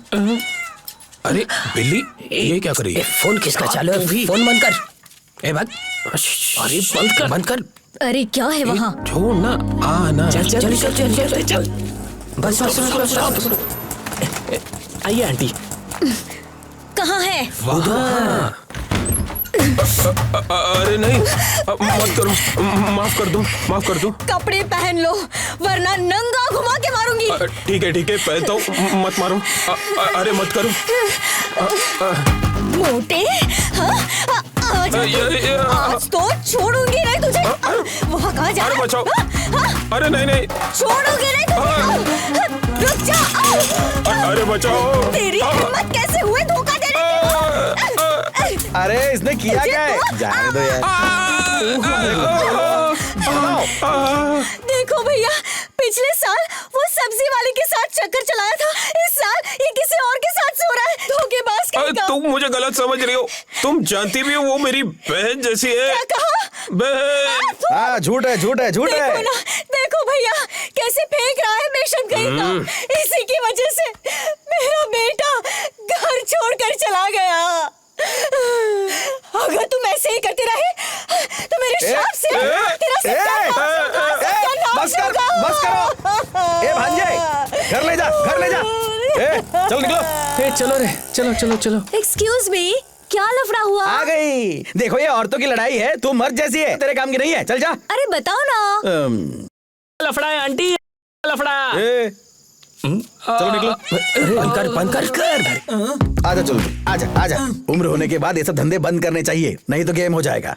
अरे बिल्ली, ये क्या कर रही है? फोन किसका चालू है? फोन बंद कर। ए बात। अरे बंद कर, बंद कर। अरे क्या है वहाँ? छोड़ ना। ना। चल चल चल चल चल चल चल। बस बस बस बस। आइए आंटी। कहाँ है? अरे नहीं, मत करो, माफ कर दो, माफ कर दो। कपड़े पहन लो वरना नंगा घुमा के मारूंगी। ठीक है पहनता हूँ, मत मारो। अरे मत करो। मोटे, हाँ? आज तो छोड़ूंगी नहीं तुझे। वहाँ कहाँ जा? अरे बचाओ। अरे नहीं छोड़ूंगी नहीं तुझे। रुक जा। अरे बचाओ। तेरी हिम्मत कैसे हुई धोखा देने की? अरे इसने किया क्या है? जाने दो यार। देखो भैया, पिछले साल वो सब्जी वाले के साथ चक्कर चलाया था, इस साल ये किसी और के साथ सो रहा है। धोखेबाज कहीं का। तुम मुझे गलत समझ रही हो। तुम जानती भी हो वो मेरी बहन जैसी है। क्या कहा? बहन। हाँ, झूठ है। देखो ना, देखो भैया कैसे फेंक रहा है बेशर्म कहीं का। इसी की वजह से मेरा बेटा घर छोड़कर चला गया। अगर तुम ऐसे ही करते रहे तो मेरे श्राप से तेरा बस करो। ए भांजे, घर ले जा। चलो निकलो। चलो। एक्सक्यूज मी, क्या लफड़ा हुआ? आ गई। देखो, ये औरतों की लड़ाई है, तू मर्द जैसी है, तेरे काम की नहीं है। चल जा। अरे बताओ ना। लफड़ा है आंटी, लफड़ा। चलो निकलो। बंद कर। आजा, चलो आजा। उम्र होने के बाद ये सब धंधे बंद करने चाहिए, नहीं तो गेम हो जाएगा।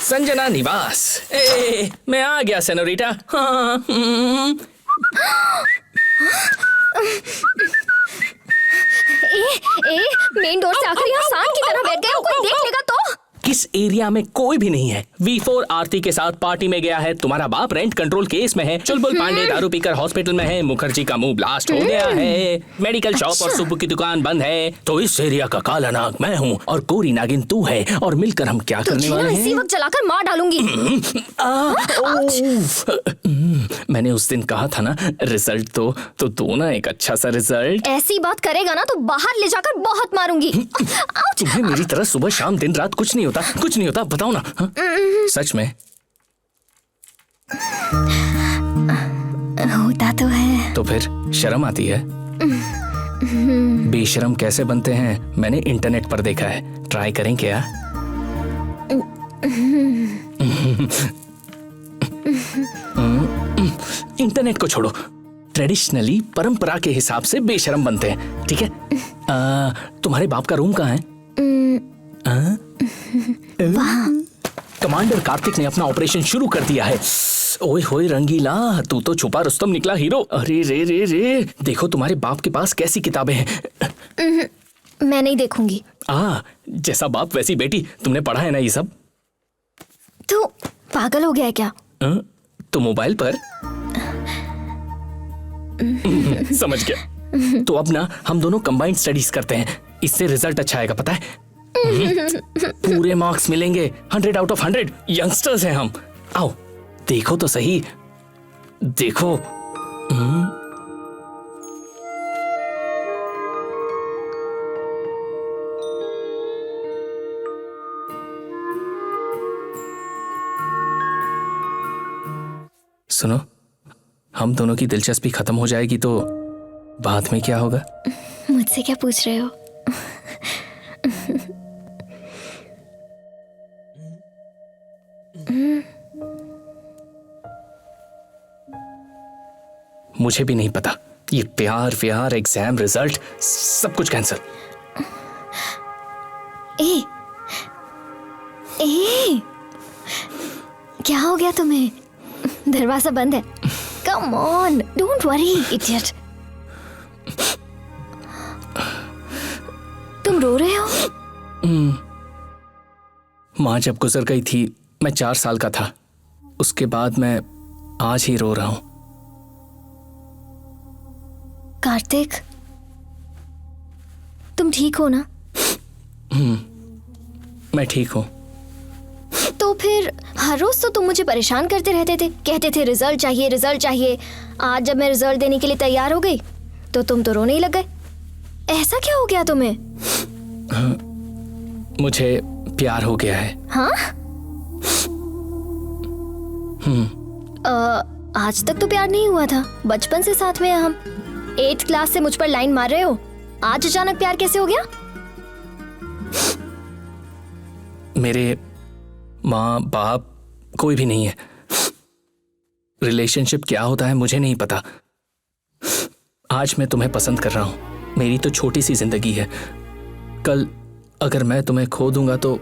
संजना निवास। मैं आ गया सेनोरिटा। मेन डोर से आकर यहाँ सांड की तरह बैठ गए हो, कोई देख लेगा तो? इस एरिया में कोई भी नहीं है। V4 आरती के साथ पार्टी में गया है, तुम्हारा बाप रेंट कंट्रोल केस में है, चुलबुल पांडे दारू पीकर हॉस्पिटल में है, मुखर्जी का मुंह ब्लास्ट हो गया है, मेडिकल शॉप और सुब्बू की दुकान बंद है, तो इस एरिया का काला नाग मैं हूँ और गोरी नागिन तू है, और मिलकर हम क्या करने वाले इसी हैं? वक्त जलाकर मार डालूंगी। मैंने उस दिन कहा था ना, रिजल्ट तो दो ना एक अच्छा सा रिजल्ट। ऐसी बात करेगा ना तो बाहर ले जाकर बहुत मारूंगी। तुम्हें मेरी तरह सुबह शाम दिन रात कुछ नहीं होता, कुछ नहीं होता, बताओ ना। हाँ? सच में होता तो है। तो फिर शर्म आती है? बेशरम कैसे बनते हैं मैंने इंटरनेट पर देखा है, ट्राई करें क्या? इंटरनेट को छोड़ो, ट्रेडिशनली परंपरा के हिसाब से बेशरम बनते हैं, ठीक है? तुम्हारे बाप का रूम कहाँ है? कमांडर कार्तिक ने अपना ऑपरेशन शुरू कर दिया है। ओए होए रंगीला, तू तो छुपा रुस्तम निकला हीरो। अरे रे रे रे, देखो तुम्हारे बाप के पास कैसी किताबें हैं। मैं नहीं देखूंगी। जैसा बाप वैसी बेटी, तुमने पढ़ा है ना ये सब? तू पागल हो गया है क्या? तो मोबाइल पर समझ गया। तो अब ना हम दोनों कंबाइंड स्टडीज करते हैं, इससे रिजल्ट अच्छा आएगा, पता है? पूरे मार्क्स मिलेंगे, 100 आउट ऑफ 100। यंगस्टर्स हैं हम। आओ देखो तो सही, देखो। सुनो, हम दोनों की दिलचस्पी खत्म हो जाएगी तो बाद में क्या होगा? मुझसे क्या पूछ रहे हो? मुझे भी नहीं पता। ये प्यार व्यार, एग्जाम, रिजल्ट, सब कुछ कैंसिल। ए, क्या हो गया तुम्हें? दरवाजा बंद है। Come on, don't worry idiot. तुम रो रहे हो? माँ जब गुजर गई थी मैं 4 साल का था, उसके बाद मैं आज ही रो रहा हूं। कार्तिक, तुम ठीक हो ना? मैं ठीक हूं। तो फिर हर रोज तो तुम मुझे परेशान करते रहते थे, कहते थे रिजल्ट चाहिए, रिजल्ट चाहिए। आज जब मैं रिजल्ट देने के लिए तैयार हो गई तो तुम तो रोने ही लग गए। ऐसा क्या हो गया तुम्हें? मुझे प्यार हो गया है। हाँ? आज तक तो प्यार नहीं हुआ था, बचपन से साथ में हैं हम। 8th क्लास से मुझ पर लाइन मार रहे हो, आज अचानक प्यार कैसे हो गया? मेरे माँ बाप कोई भी नहीं है। रिलेशनशिप क्या होता है मुझे नहीं पता। आज मैं तुम्हें पसंद कर रहा हूं, मेरी तो छोटी सी जिंदगी है। कल अगर मैं तुम्हें खो दूंगा तो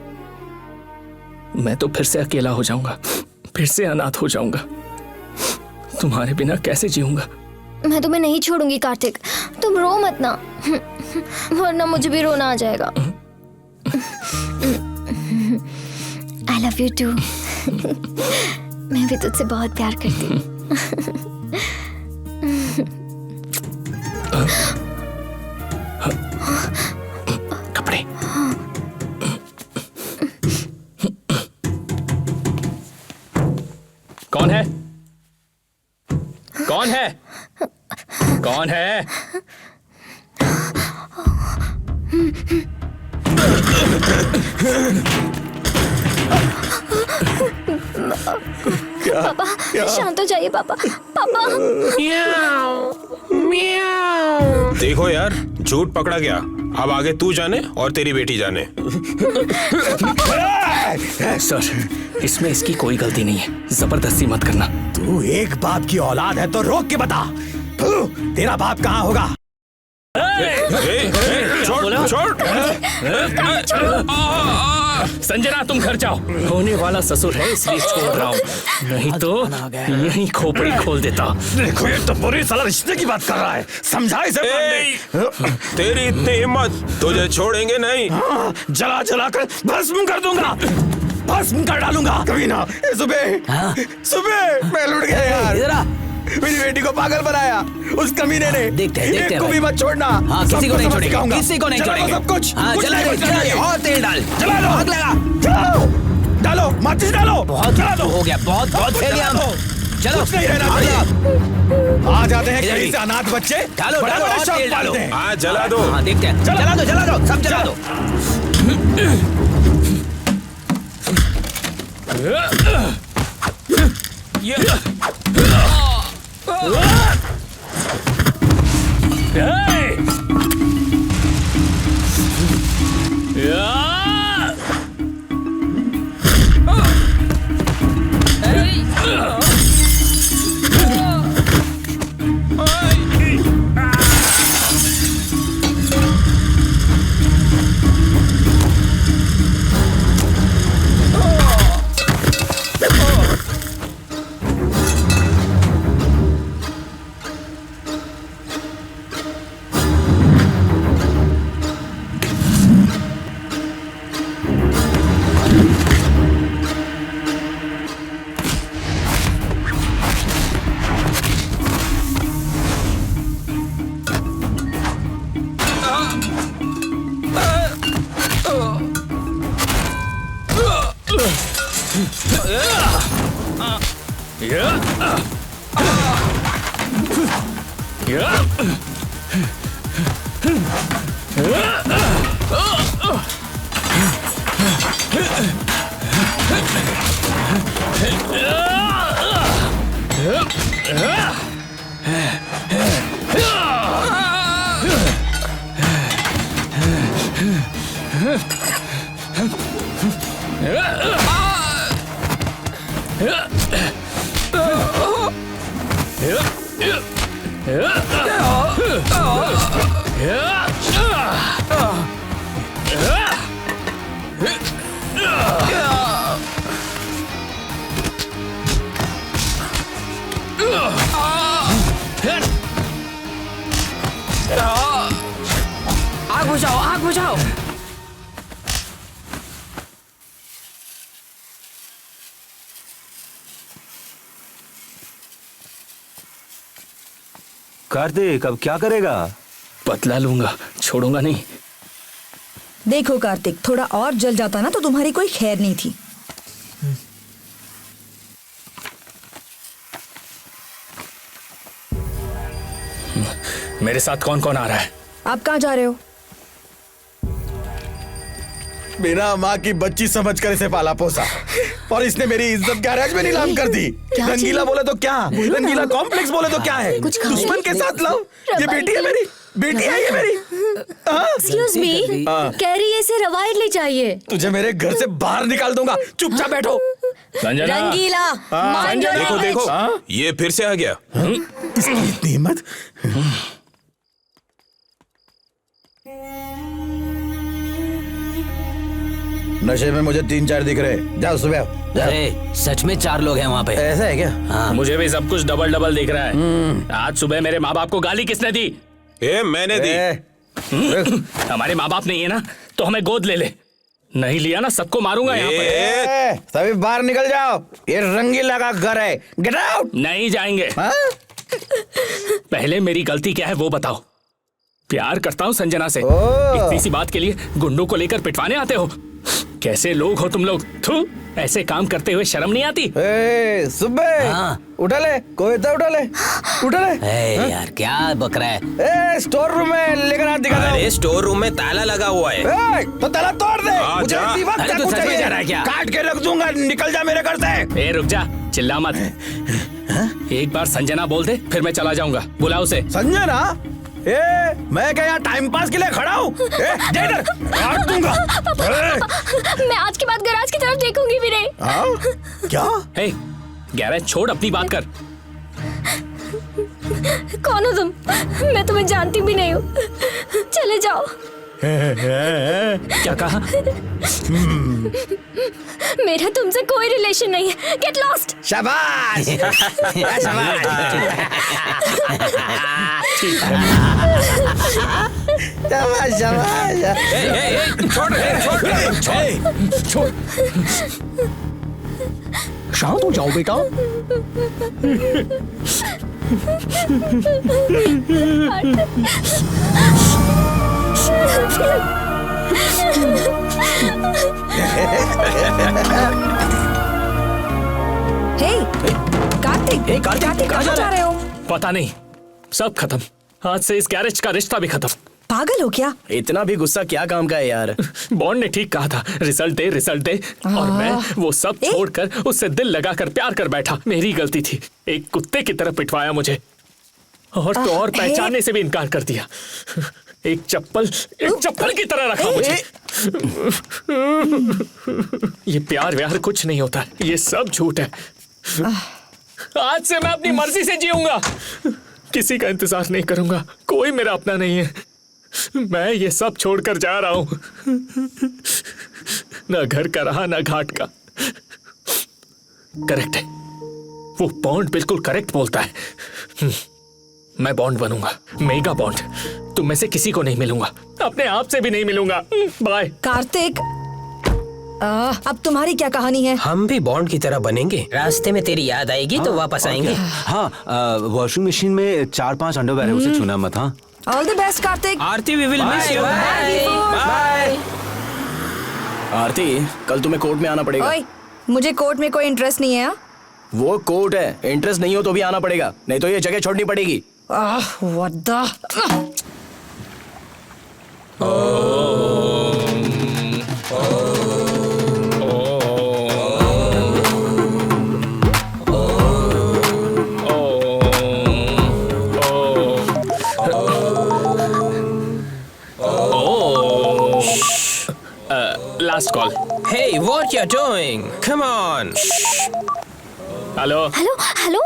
मैं तो फिर से अकेला हो जाऊंगा, फिर से अनाथ हो जाऊंगा। तुम्हारे बिना कैसे जीऊंगा? मैं तुम्हें नहीं छोड़ूंगी कार्तिक, तुम रो मत ना, वरना मुझे भी रोना आ जाएगा। I love you too। मैं भी तुझसे बहुत प्यार करती हूँ। कपड़े। कौन है? कौन है? कौन है? पापा शांत हो जाइए पापा। पापा देखो यार, झूठ पकड़ा गया। अब आगे तू जाने और तेरी बेटी जाने। सर, इसमें इसकी कोई गलती नहीं है, जबरदस्ती मत करना। तू एक बाप की औलाद है तो रोक के बता, तेरा बाप कहाँ होगा? छोड़ बोला? संजना तुम घर जाओ, होने वाला ससुर है इसलिए छोड़ रहा हूँ, नहीं तो यही खोपड़ी खोल देता। देखो ये तो बुरी साला रिश्ते की बात कर रहा है, समझा इसे पांडे। तेरी इतनी हिम्मत, तुझे छोड़ेंगे नहीं। जला जला कर भस्म कर दूंगा, भस्म कर डालूंगा। कभी ना सुबह सुबह मैं लुट गया यार। इधर आ। मेरी बेटी को पागल बनाया उस कमीने ने। देखते एक को भी मत छोड़ना। हाँ, किसी को नहीं छोड़ेंगे, किसी को नहीं जला दो छोड़ेंगे। सब कुछ। हाँ, कुछ जला नहीं दो, बचना जला दो, चाहिए। और तेल डाल। जला दो, आग लगा। जलाओ, डालो, माचिस डालो। बहुत जला दो। हो गया, बहुत फेल गया हम। चलो कुछ नहीं रहना आग चाहिए। लगाओ। आ जाते हैं इधर कहीं ही। से अनाथ बच्चे, डालो, बड़े डालो, बड़े और शौक तेल डालो। पालते हैं। हाँ जला दो। हाँ, देखते हैं। जला दो, सब जला दो। आग बुझाओ, आग बुझाओ। कार्तिक अब क्या करेगा? बदला लूंगा, छोड़ूंगा नहीं। देखो कार्तिक, थोड़ा और जल जाता ना तो तुम्हारी कोई खैर नहीं थी। मेरे साथ कौन कौन आ रहा है? आप कहाँ जा रहे हो? बिना माँ की बच्ची समझकर इसे पाला पोसा और इसने मेरी इज्जत गैराज में नीलाम कर दी। रंगीला बोले तो क्या, रंगीला कॉम्प्लेक्स बोले तो क्या है, दुश्मन के साथ लव। ये बेटी है मेरी, बेटी है ये मेरी। एक्सक्यूज मी, कैरी इसे रवायतली चाहिए। तुझे मेरे घर से बाहर निकाल दूंगा, चुपचाप बैठो। संजना, रंगीला, mind your देखो language। देखो, ये फिर से आ गया। इसकी इतनी हिम्मत। नशे में मुझे 3-4 दिख रहे। जाओ सुबह जाओ। अरे सच में 4 लोग हैं वहाँ पे। ऐसा है क्या? हाँ। मुझे भी सब कुछ डबल डबल दिख रहा है। आज सुबह मेरे माँ बाप को गाली किसने दी? मैंने दी। हमारे माँ बाप नहीं है ना तो हमें गोद ले ले। नहीं लिया ना सबको मारूंगा यहाँ पे। सभी बाहर निकल जाओ, ये रंगीला का घर है। Get out. नहीं जाएंगे। पहले मेरी गलती क्या है वो बताओ। प्यार करता हूँ संजना से, इतनी सी बात के लिए गुंडों को लेकर पिटवाने आते हो। कैसे लोग हो तुम लोग? थू, ऐसे काम करते हुए शर्म नहीं आती? सुबह उठा ले, कोई तो उठा ले, उठा ले। यार क्या बक रहा है? स्टोर रूम में लेकर हाथ दिखा। अरे स्टोर रूम में ताला लगा हुआ है। तो ताला तोड़ दे। मुझे जा। इसी वक्त अरे तू चाकू सच में चाहिए। जा रहा है क्या? काट के रख दूंगा, निकल जा मेरे घर से। ए रुक जा, चिल्ला मत। एक बार संजना बोल दे फिर मैं चला जाऊंगा। बुला उसे। संजना? मैं क्या यहाँ टाइम पास के लिए खड़ा हूँ? काट दूंगा। मैं आज के बाद गैराज की तरफ देखूंगी भी नहीं। क्या? गैराज छोड़, अपनी बात कर। कौन हो तुम? मैं तुम्हें जानती भी नहीं हूँ। चले जाओ। क्या कहा? मेरा तुमसे कोई रिलेशन नहीं है। Get lost. शाबाश शाबाश। शाबाश शाबाश। छोड़। शांत हो जाओ बेटा। कार्तिक कहाँ जा रहे हो? पता नहीं, सब खत्म। आज से इस गैरेज का रिश्ता भी खत्म। पागल हो क्या? इतना भी गुस्सा क्या काम का है यार? बॉन्ड ने ठीक कहा था, रिजल्ट दे। और मैं वो सब छोड़कर उससे दिल लगाकर प्यार कर बैठा। मेरी गलती थी। एक कुत्ते की तरह पिटवाया मुझे, और तो और पहचानने से भी इनकार कर दिया। एक चप्पल की तरह रखा मुझे। ये प्यार व्यार कुछ नहीं होता, ये सब झूठ है। आज से मैं अपनी मर्जी से जीऊंगा, किसी का इंतजार नहीं करूंगा। कोई मेरा अपना नहीं है। मैं ये सब छोड़कर जा रहा हूं। ना घर का रहा, ना घाट का। करेक्ट है, वो बॉन्ड बिल्कुल करेक्ट बोलता है। मैं बॉन्ड बनूंगा, मेगा बॉन्ड। तुम में से किसी को नहीं मिलूंगा, अपने आप से भी नहीं मिलूंगा। बाय। कार्तिक, अब तुम्हारी क्या कहानी है? हम भी बॉन्ड की तरह बनेंगे। रास्ते में तेरी याद आएगी तो वापस आएंगे। हाँ, वॉशिंग मशीन में 4-5 अंडरवेयर है, उसे छूना मत। हाँ, all the best Kartik. Aarti, we will miss you. Bye. Aarti, कल तुम्हें कोर्ट में आना पड़ेगा। ओए, मुझे कोर्ट में कोई इंटरेस्ट नहीं है। वो कोर्ट है, इंटरेस्ट नहीं हो तो भी आना पड़ेगा, नहीं तो ये जगह छोड़नी पड़ेगी। What the last call. Hey, what you're doing? Come on. Hello hello hello,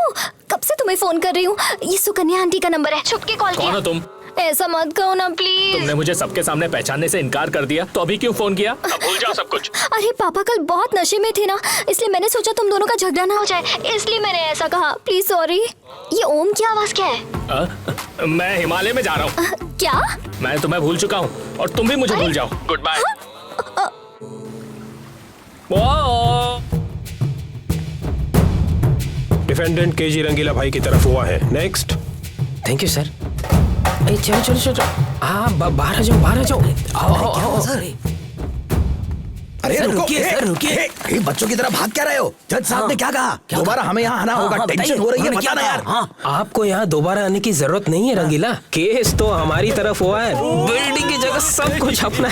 कब से तुम्हें फोन कर रही हूँ। ये सुकन्या आंटी का नंबर है, छुप के कॉल किया। कौन हो तुम? ऐसा मत कहो ना प्लीज। तुमने मुझे सबके सामने पहचानने से इनकार कर दिया, तो अभी क्यों फोन किया? अब भूल जाओ सब कुछ। अरे पापा कल बहुत नशे में थे ना, इसलिए मैंने सोचा तुम दोनों का झगड़ा ना हो जाए, इसलिए मैंने ऐसा कहा। Please sorry. ये ओम की आवाज क्या है? मैं हिमालय में जा रहा हूँ। क्या? मैं तुम्हें भूल चुका हूँ और तुम भी मुझे भूल जाओ। Good bye. डिफेंडेंट केजी रंगीला भाई की तरफ हुआ है। नेक्स्ट। Thank you sir. चलो। हाँ, बाहर आ जाओ। आओ। अरे सर, रुको, रुकिए। ये बच्चों की तरह भाग क्या रहे हो? जज साहब ने क्या कहा? दोबारा हमें यहाँ आना होगा। टेंशन हो रही है, बता ना यार। आपको यहाँ दोबारा आने की जरूरत नहीं है रंगीला। केस तो हमारी तरफ हुआ है, बिल्डिंग की जगह सब कुछ अपना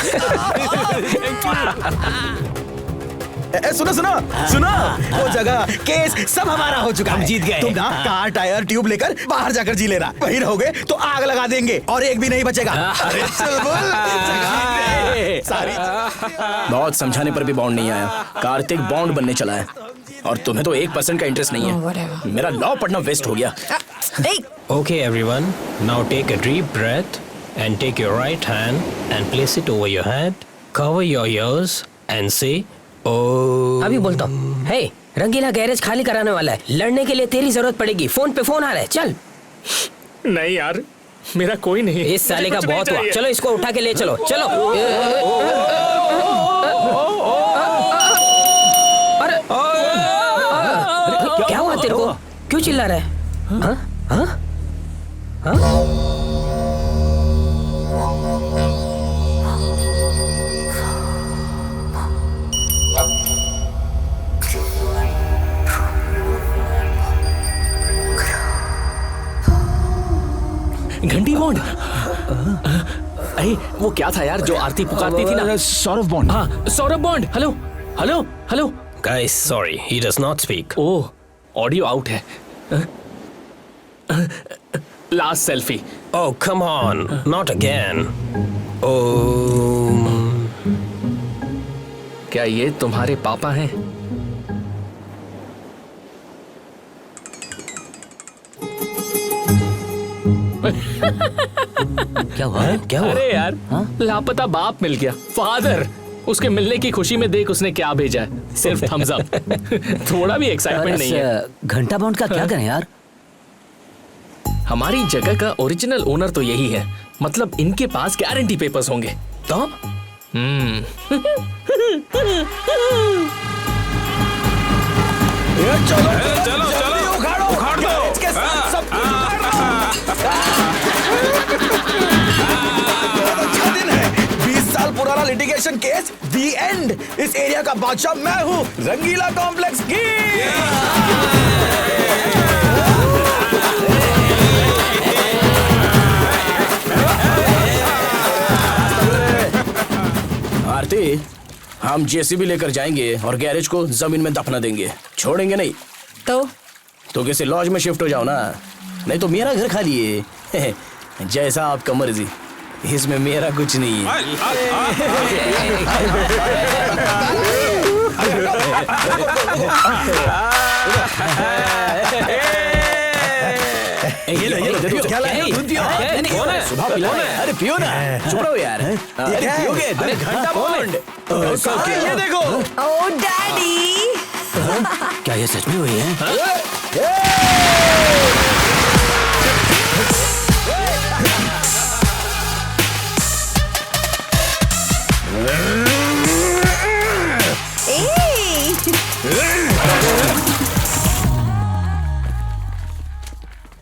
सुनो, वो जगह केस सब हमारा हो चुका है। हम जीत गए। तुम ना कार, टायर, ट्यूब लेकर बाहर जाकर जी लेना। वहीं रहोगे तो आग लगा देंगे और एक भी नहीं बचेगा। अरे सारी बहुत समझाने पर भी बॉन्ड नहीं आया। कार्तिक बॉन्ड बनने चला है और तुम्हें तो 1% का इंटरेस्ट नहीं है। मेरा लॉ पढ़ना वेस्ट हो गया। Okay, everyone. Now take a deep breath and take your right hand and place it over your head. Cover your ears and say, "Oh." अभी बोलता हूँ। हे, रंगीला गैरेज खाली कराने वाला है। लड़ने के लिए तेरी जरूरत पड़ेगी। फोन पे फोन आ रहा है, चल। नहीं यार, मेरा कोई नहीं। इस साले का बहुत हुआ। चलो इसको उठा के ले चलो। अरे क्या हुआ तेरे को? क्यों चिल्ला रहा है? हाँ? घंटी बॉन्ड। अरे वो क्या था यार जो आरती पुकारती थी ना? सौरभ बॉन्ड। हाँ, Saurabh Bond. Hello. Guys, sorry, he does not speak. Oh, audio out है। Last selfie. Oh, come on, not again. Oh. क्या ये तुम्हारे पापा हैं? क्या हुआ? क्या हुआ? अरे यार, लापता बाप मिल गया, फादर। उसके मिलने की खुशी में देख उसने क्या भेजा है, सिर्फ थम्स अप। थोड़ा भी एक्साइटमेंट नहीं है। घंटा बाउंड का क्या करें यार? हमारी जगह का ओरिजिनल ओनर तो यही है, मतलब इनके पास गारंटी पेपर्स होंगे तो। चलो उखाड़ दो इसके साथ सब कुछ अच्छा दिन है। 20 साल पुराना लिटिगेशन केस, दी एंड। इस एरिया का बादशाह मैं हूँ, रंगीला कॉम्प्लेक्स की। आरती, हम जेसीबी लेकर जाएंगे और गैरेज को जमीन में दफना देंगे, छोड़ेंगे नहीं। तो किसी लॉज में शिफ्ट हो जाओ ना, नहीं तो मेरा घर खाली है। जैसा आपका मर्जी, इसमें मेरा कुछ नहीं है। ये लो, क्या लाया? दूध पियो। सुबह पिलाना है। अरे पियो ना, चुप रहो यार। अरे पियोगे? अरे घंटा बॉन्ड। ये देखो। ओ डैडी। क्या ये सच में हुई है?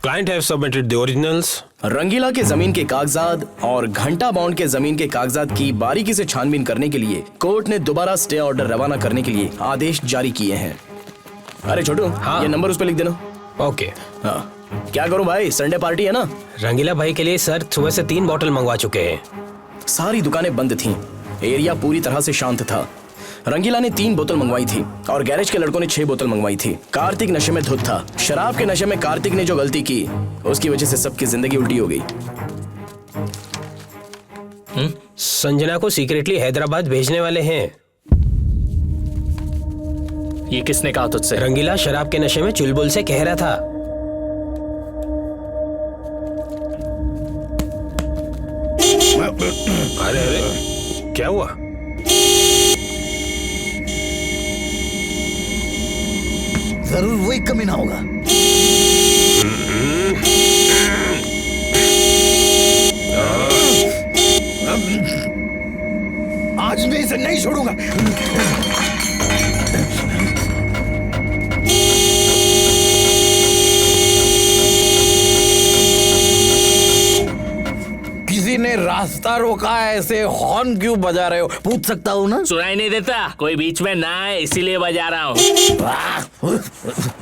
Client have submitted the originals. रंगीला के जमीन के कागजात और घंटा बाउंड के जमीन के कागजात की बारीकी से छानबीन करने के लिए कोर्ट ने दोबारा स्टे ऑर्डर रवाना करने के लिए आदेश जारी किए हैं। अरे छोटू, ये नंबर उस पे लिख देना। ओके। हाँ, क्या करूं भाई, संडे पार्टी है ना। रंगीला भाई के लिए सर सुबह से 3 बॉटल मंगवा चुके हैं। सारी दुकानें बंद थीं, एरिया पूरी तरह से शांत था। रंगीला ने 3 बोतल मंगवाई थी और गैरेज के लड़कों ने 6 बोतल मंगवाई थी। कार्तिक नशे में धुत था। शराब के नशे में कार्तिक ने जो गलती की, उसकी वजह से सबकी जिंदगी उल्टी हो गई। संजना को सीक्रेटली हैदराबाद भेजने वाले हैं। ये किसने कहा तुझसे? रंगीला शराब के नशे में चुलबुल से कह रहा था। अरे क्या हुआ? जरूर वही कमीना होगा। आज मैं इसे नहीं छोड़ूंगा। किसी ने रास्ता रोका है, ऐसे हॉर्न क्यों बजा रहे हो? पूछ सकता हूँ ना? सुनाई नहीं देता, कोई बीच में ना है इसीलिए बजा रहा हूँ।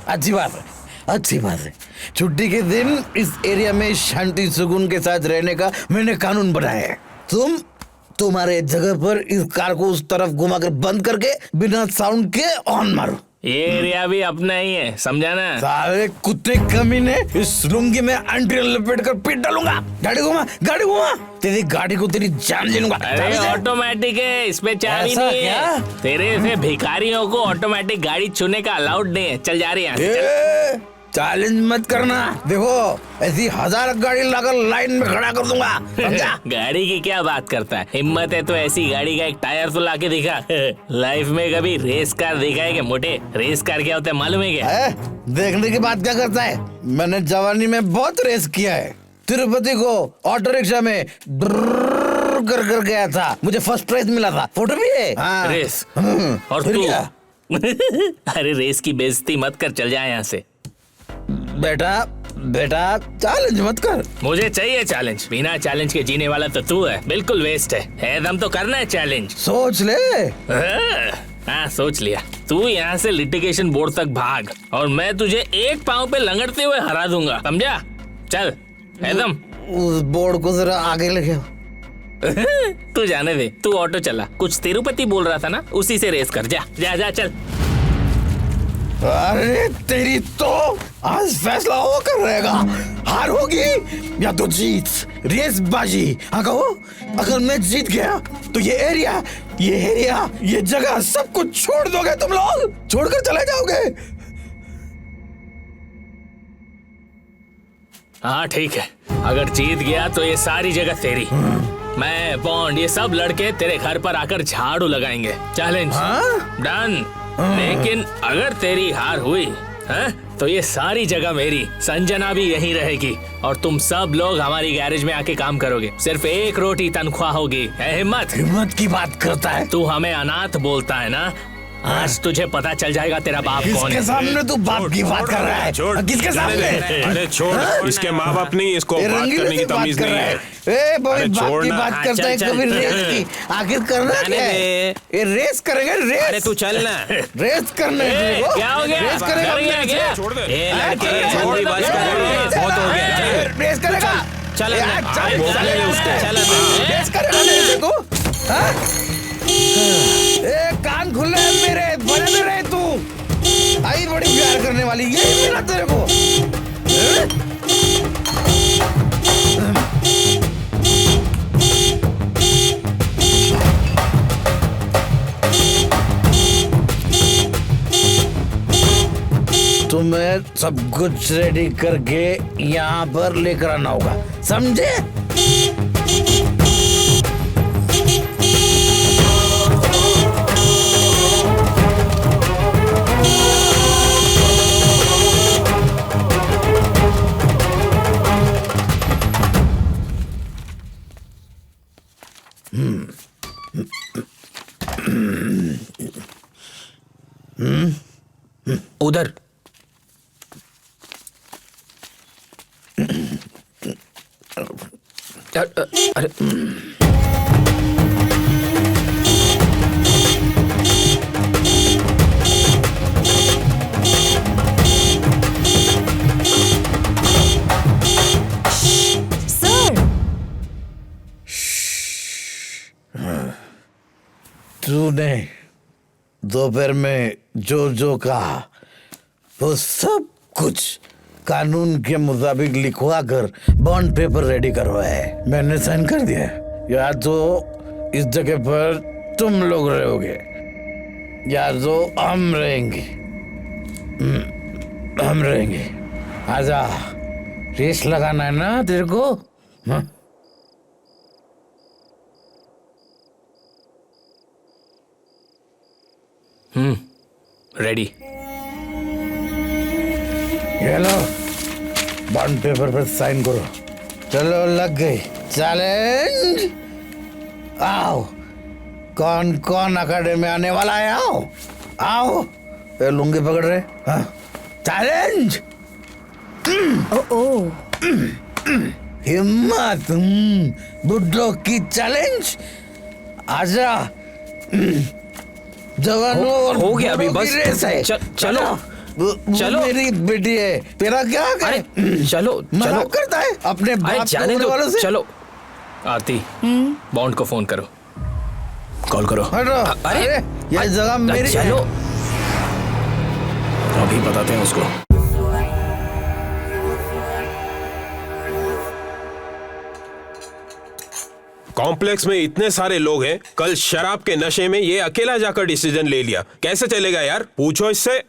अच्छी बात है, अच्छी बात है। छुट्टी के दिन इस एरिया में शांति सुकून के साथ रहने का मैंने कानून बनाया है। तुम्हारे जगह पर इस कार को उस तरफ घुमाकर बंद करके बिना साउंड के ऑन मारो। ये एरिया भी अपना ही है, समझा ना? सारे कुत्ते कमीने, इस लुंगी में अंटी लपेट कर पीट डालूंगा। गाड़ी घुमा, तेरी गाड़ी को तेरी जान ले लूंगा। अरे ऑटोमेटिक है, इसमें चाबी नहीं है। तेरे से भिखारियों को ऑटोमेटिक गाड़ी छूने का अलाउड नहीं है। चल जा रही है। चैलेंज मत करना, देखो ऐसी 1000 गाड़ी लाकर लाइन में खड़ा कर दूंगा, समझा? गाड़ी की क्या बात करता है? हिम्मत है तो ऐसी गाड़ी का एक टायर तो लाके दिखा। लाइफ में कभी रेस कार देखा है क्या मोटे? रेस कार क्या होता है मालूम है क्या? देखने की बात क्या करता है? मैंने जवानी में बहुत रेस किया है। तिरुपति को ऑटो रिक्शा में कर गया था, मुझे फर्स्ट प्राइज मिला था। फोटो भी है। रेस और तू? अरे रेस की बेइज्जती मत कर, चल जा यहाँ से। बेटा चैलेंज मत कर। मुझे चाहिए चैलेंज। बिना चैलेंज के जीने वाला तो तू है, बिल्कुल वेस्ट है। दम तो करना है चैलेंज। सोच ले। हाँ सोच लिया। तू यहाँ से लिटिगेशन बोर्ड तक भाग और मैं तुझे एक पाँव पे लंगड़ते हुए हरा दूंगा, समझा? चल एकदम। उस बोर्ड को जरा आगे लेके आओ। तू जाने दे, तू ऑटो चला। कुछ तिरुपति बोल रहा था ना, उसी से रेस कर। जा जा जा चल। अरे तेरी तो आज फैसला होकर रहेगा, हार होगी या तो जीत। रेस बाजी। हाँ कहो, अगर मैं जीत गया तो ये एरिया ये जगह सब कुछ छोड़ दोगे तुम लोग, छोड़कर चले जाओगे। हाँ ठीक है, अगर जीत गया तो ये सारी जगह तेरी। मैं बॉन्ड ये सब लड़के तेरे घर पर आकर झाड़ू लगाएंगे। Challenge done. लेकिन अगर तेरी हार हुई है तो ये सारी जगह मेरी, संजना भी यहीं रहेगी और तुम सब लोग हमारी गैरेज में आके काम करोगे। सिर्फ 1 रोटी तनख्वाह होगी। हिम्मत हिम्मत की बात करता है तू, हमें अनाथ बोलता है ना। आज तुझे पता चल जाएगा तेरा बाप कौन है। किसके सामने तू बाप की बात कर रहा है? किसके सामने? अरे छोड़, इसके माँ बाप नहीं, इसको बात करने की तमीज नहीं है। बाप की बात करता है, कभी रेस की। आखिर करना क्या है? ये रेस करेंगे, रेस। अरे तू चल ना। रेस करने क्या हो गया? रेस करेगा क्या? छोड़ दे। ए लड़के जल्दी बस कर, बहुत हो गया। रेस करेगा। चल रेस करेगा मेरे को। कान खुले हैं मेरे, बने रहे तू। आई बड़ी प्यार करने वाली, यही मिला तेरे को। तुम्हें सब कुछ रेडी करके यहाँ पर लेकर आना होगा, समझे? उधर अरे तूने दोपहर में जो कहा वो सब कुछ कानून के मुताबिक लिखवा कर बॉन्ड पेपर रेडी करवाया है। मैंने साइन कर दिया है। या तो इस जगह पर तुम लोग रहोगे या तो हम रहेंगे। हम रहेंगे। आजा, रेस लगाना है ना तेरे को? हाँ? रेडी। ये लो, बॉन्ड पेपर पर साइन करो। चलो, लग गई। चैलेंज। आओ, कौन कौन अकेडमी में आने वाला है? आओ आओ। ये लुंगी पकड़ रहे? हाँ, चैलेंज। हिम्मत। बुड्ढों की चैलेंज। आजा। जवानों और हो गया अभी, बस रेस है। चलो चलो। मेरी बेटी है, तेरा क्या है? अरे चलो मजाक करता है अपने बाप जाने के दो, वालों से। चलो आरती, बॉन्ड को फोन करो, कॉल करो। हटो। अरे ये जगह मेरी है। चलो अभी बताते हैं उसको। कॉम्प्लेक्स में इतने सारे लोग हैं, कल शराब के नशे में ये अकेला जाकर डिसीजन ले लिया। कैसे चलेगा यार? पूछो इससे।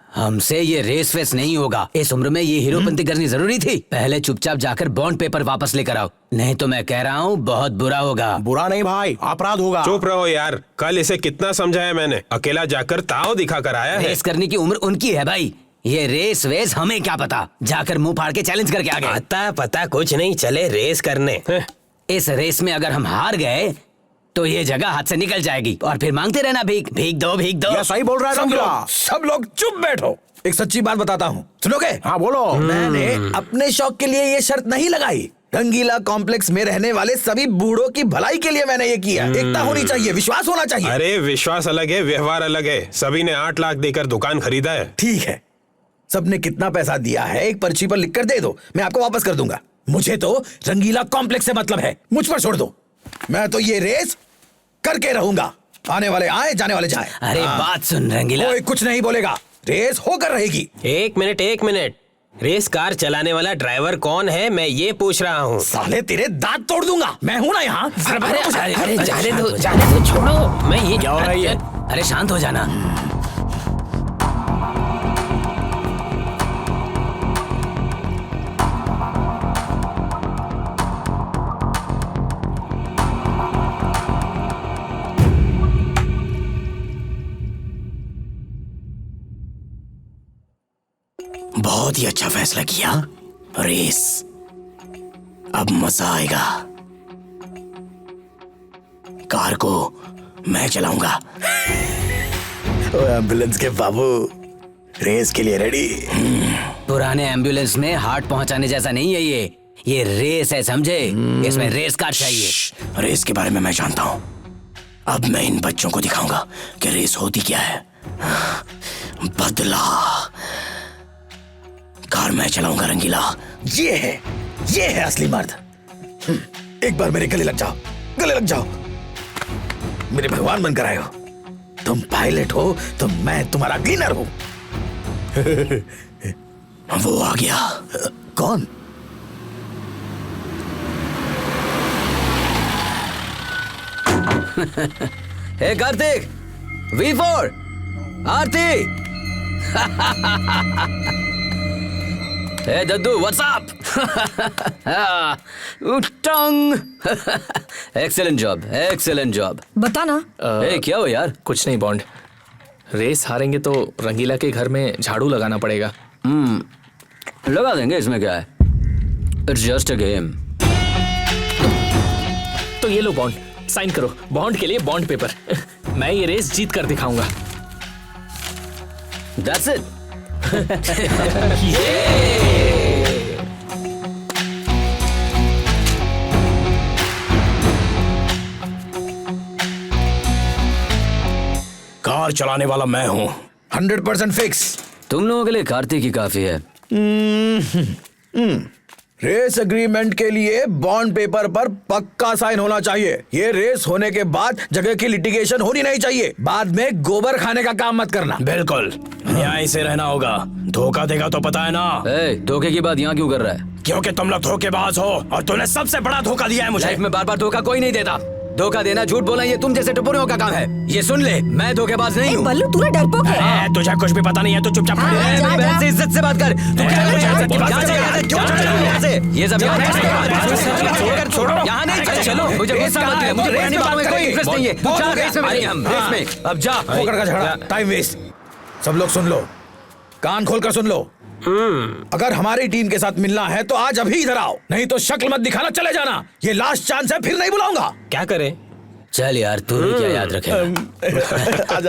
हमसे ये रेस वेस नहीं होगा। इस उम्र में ये हीरोपंती करनी जरूरी थी। पहले चुपचाप जाकर बॉन्ड पेपर वापस लेकर आओ, नहीं तो मैं कह रहा हूँ बहुत बुरा होगा। बुरा नहीं भाई, अपराध होगा। चुप रहो यार, कल इसे कितना समझाया मैंने। अकेला जाकर ताव दिखा कर आया है। रेस करने की उम्र उनकी है भाई। ये रेस वेस हमें क्या पता। जाकर मुंह फाड़ के चैलेंज करके आ गए। आता पता कुछ नहीं, चले रेस करने। इस रेस में अगर हम हार गए तो ये जगह हाथ से निकल जाएगी और फिर मांगते रहना भीख, भीख दो, भीख दो। ये सही बोल रहा है रंगीला। सब लोग चुप बैठो। एक सच्ची बात बताता हूँ, सुनोगे? हाँ बोलो। मैंने अपने शौक के लिए ये शर्त नहीं लगाई। रंगीला कॉम्प्लेक्स में रहने वाले सभी बूढ़ों की भलाई के लिए मैंने ये किया। एकता होनी चाहिए, विश्वास होना चाहिए। अरे विश्वास अलग है, व्यवहार अलग है। सभी ने 8 लाख देकर दुकान खरीदा है। ठीक है, सबने कितना पैसा दिया है एक पर्ची पर लिख कर दे दो, मैं आपको वापस कर दूंगा। मुझे तो रंगीला कॉम्प्लेक्स से मतलब है, मुझ पर छोड़ दो। मैं तो ये रेस करके रहूंगा। आने वाले आए, जाने वाले जाए। अरे बात सुन रंगीला, कोई कुछ नहीं बोलेगा, रेस होकर रहेगी। एक मिनट। रेस कार चलाने वाला ड्राइवर कौन है, मैं ये पूछ रहा हूँ। साले तेरे दांत तोड़ दूंगा, मैं हूं ना यहाँ। अरे जाने दो, छोड़ो। मैं ये क्या हो रही है? अरे शांत हो जाना। बहुत ही अच्छा फैसला किया। रेस, अब मजा आएगा। कार को मैं चलाऊंगा। एम्बुलेंस के बाबू, रेस के लिए रेडी? पुराने एम्बुलेंस में हार्ट पहुंचाने जैसा नहीं है ये रेस है, समझे? इसमें रेस कार चाहिए। रेस के बारे में मैं जानता हूं। अब मैं इन बच्चों को दिखाऊंगा कि रेस होती क्या है। बदला। कार मैं चलाऊंगा रंगीला। ये है असली मर्द। एक बार मेरे गले लग जाओ, गले लग जाओ। मेरे भगवान बनकर आए हो। तुम पायलट हो तो मैं तुम्हारा क्लीनर हूं। वो आ गया। कौन? Hey Kartik, V4, Aarti. Hey Daddu, what's up? टंग। Excellent job, excellent job. बताना। ए, क्या हो यार? कुछ नहीं बॉन्ड, रेस हारेंगे तो रंगीला के घर में झाड़ू लगाना पड़ेगा। लगा देंगे, इसमें क्या है? It's just a game. तो ये लो बॉन्ड, साइन करो। बॉन्ड के लिए बॉन्ड पेपर। मैं ये रेस जीत कर दिखाऊंगा। That's it. कार चलाने वाला मैं हूं। 100% फिक्स। तुम लोगों के लिए कार्तिक ही काफी है। रेस एग्रीमेंट के लिए बॉन्ड पेपर पर पक्का साइन होना चाहिए। ये रेस होने के बाद जगह की लिटिगेशन होनी नहीं चाहिए। बाद में गोबर खाने का काम मत करना। बिल्कुल न्याय से रहना होगा। धोखा देगा तो पता है ना। धोखे की बात यहाँ क्यों कर रहा है? क्योंकि तुम लोग धोखेबाज हो और तूने सबसे बड़ा धोखा दिया है मुझे। लाइफ में बार बार धोखा कोई नहीं देता। धोखा देना, झूठ बोलना, ये तुम जैसे टुपड़ियों का काम है। ये सुन ले, मैं धोखेबाज नहीं हूँ। बल्लू, तूने डरपोक है। तुझे कुछ भी पता नहीं है, तू चुपचाप खड़ी रह। मेरी बहन से इज्जत से बात कर। तू क्या कर रहा है? ये सब यहाँ नहीं। चलो, मुझे गुस्सा मत दिला। मुझे रेस में कोई इंटरेस्ट नहीं है। चल, रेस में नहीं, हम रेस में। अब जा। पोकर का झगड़ा, टाइम वेस्ट। सब लोग सुन लो, कान खोलकर सुन लो। अगर हमारी टीम के साथ मिलना है तो आज अभी इधर आओ, नहीं तो शक्ल मत दिखाना, चले जाना। ये लास्ट चांस है, फिर नहीं बुलाऊंगा। क्या करें? चल यार, तू भी क्या याद रखेगा? आ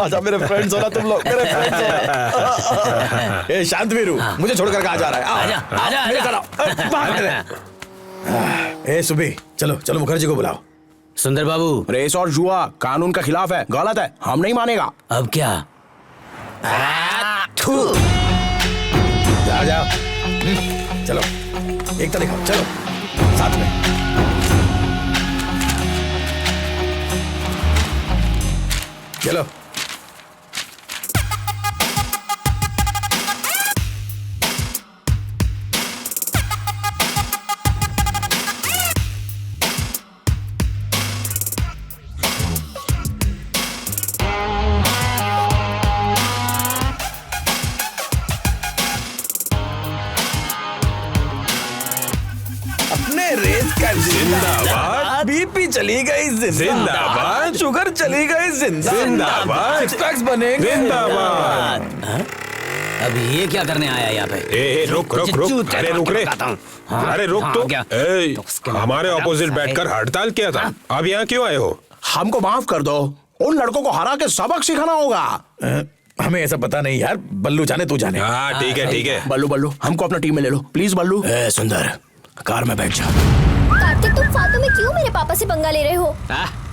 जाओ मेरे फ्रेंड्स हो ना तुम लोग, मेरे फ्रेंड्स हो। ए शांत वीरू, मुझे छोड़कर कहाँ जा रहा है? आजा। ए सुबी, चलो मुखर्जी को बुलाओ। सुंदर बाबू, रेस और जुआ कानून का खिलाफ है, गलत है, हम नहीं मानेगा। अब क्या? जाओ चलो, एकता दिखाओ, चलो साथ में। चलो जिंदाबाद। बीपी चली गई जिंदाबाद। शुगर चली गई जिंदाबाद। सिक्स पैक्स बनेंगे जिंदाबाद। अब ये क्या करने आया यहाँ पे? रुक। अरे रुक रे। अरे रुक तो। हमारे ऑपोजिट बैठकर हड़ताल किया था, अब यहाँ क्यों आए हो? हमको माफ कर दो, उन लड़कों को हरा के सबक सिखाना होगा। हमें ऐसा पता नहीं यार, बल्लू जाने तू जाने। हाँ ठीक है। बल्लू हमको अपना टीम में ले लो प्लीज। बल्लू सुंदर, कार में बैठ जा। कार्तिक, तुम फालतू में क्यों मेरे पापा से पंगा ले रहे हो?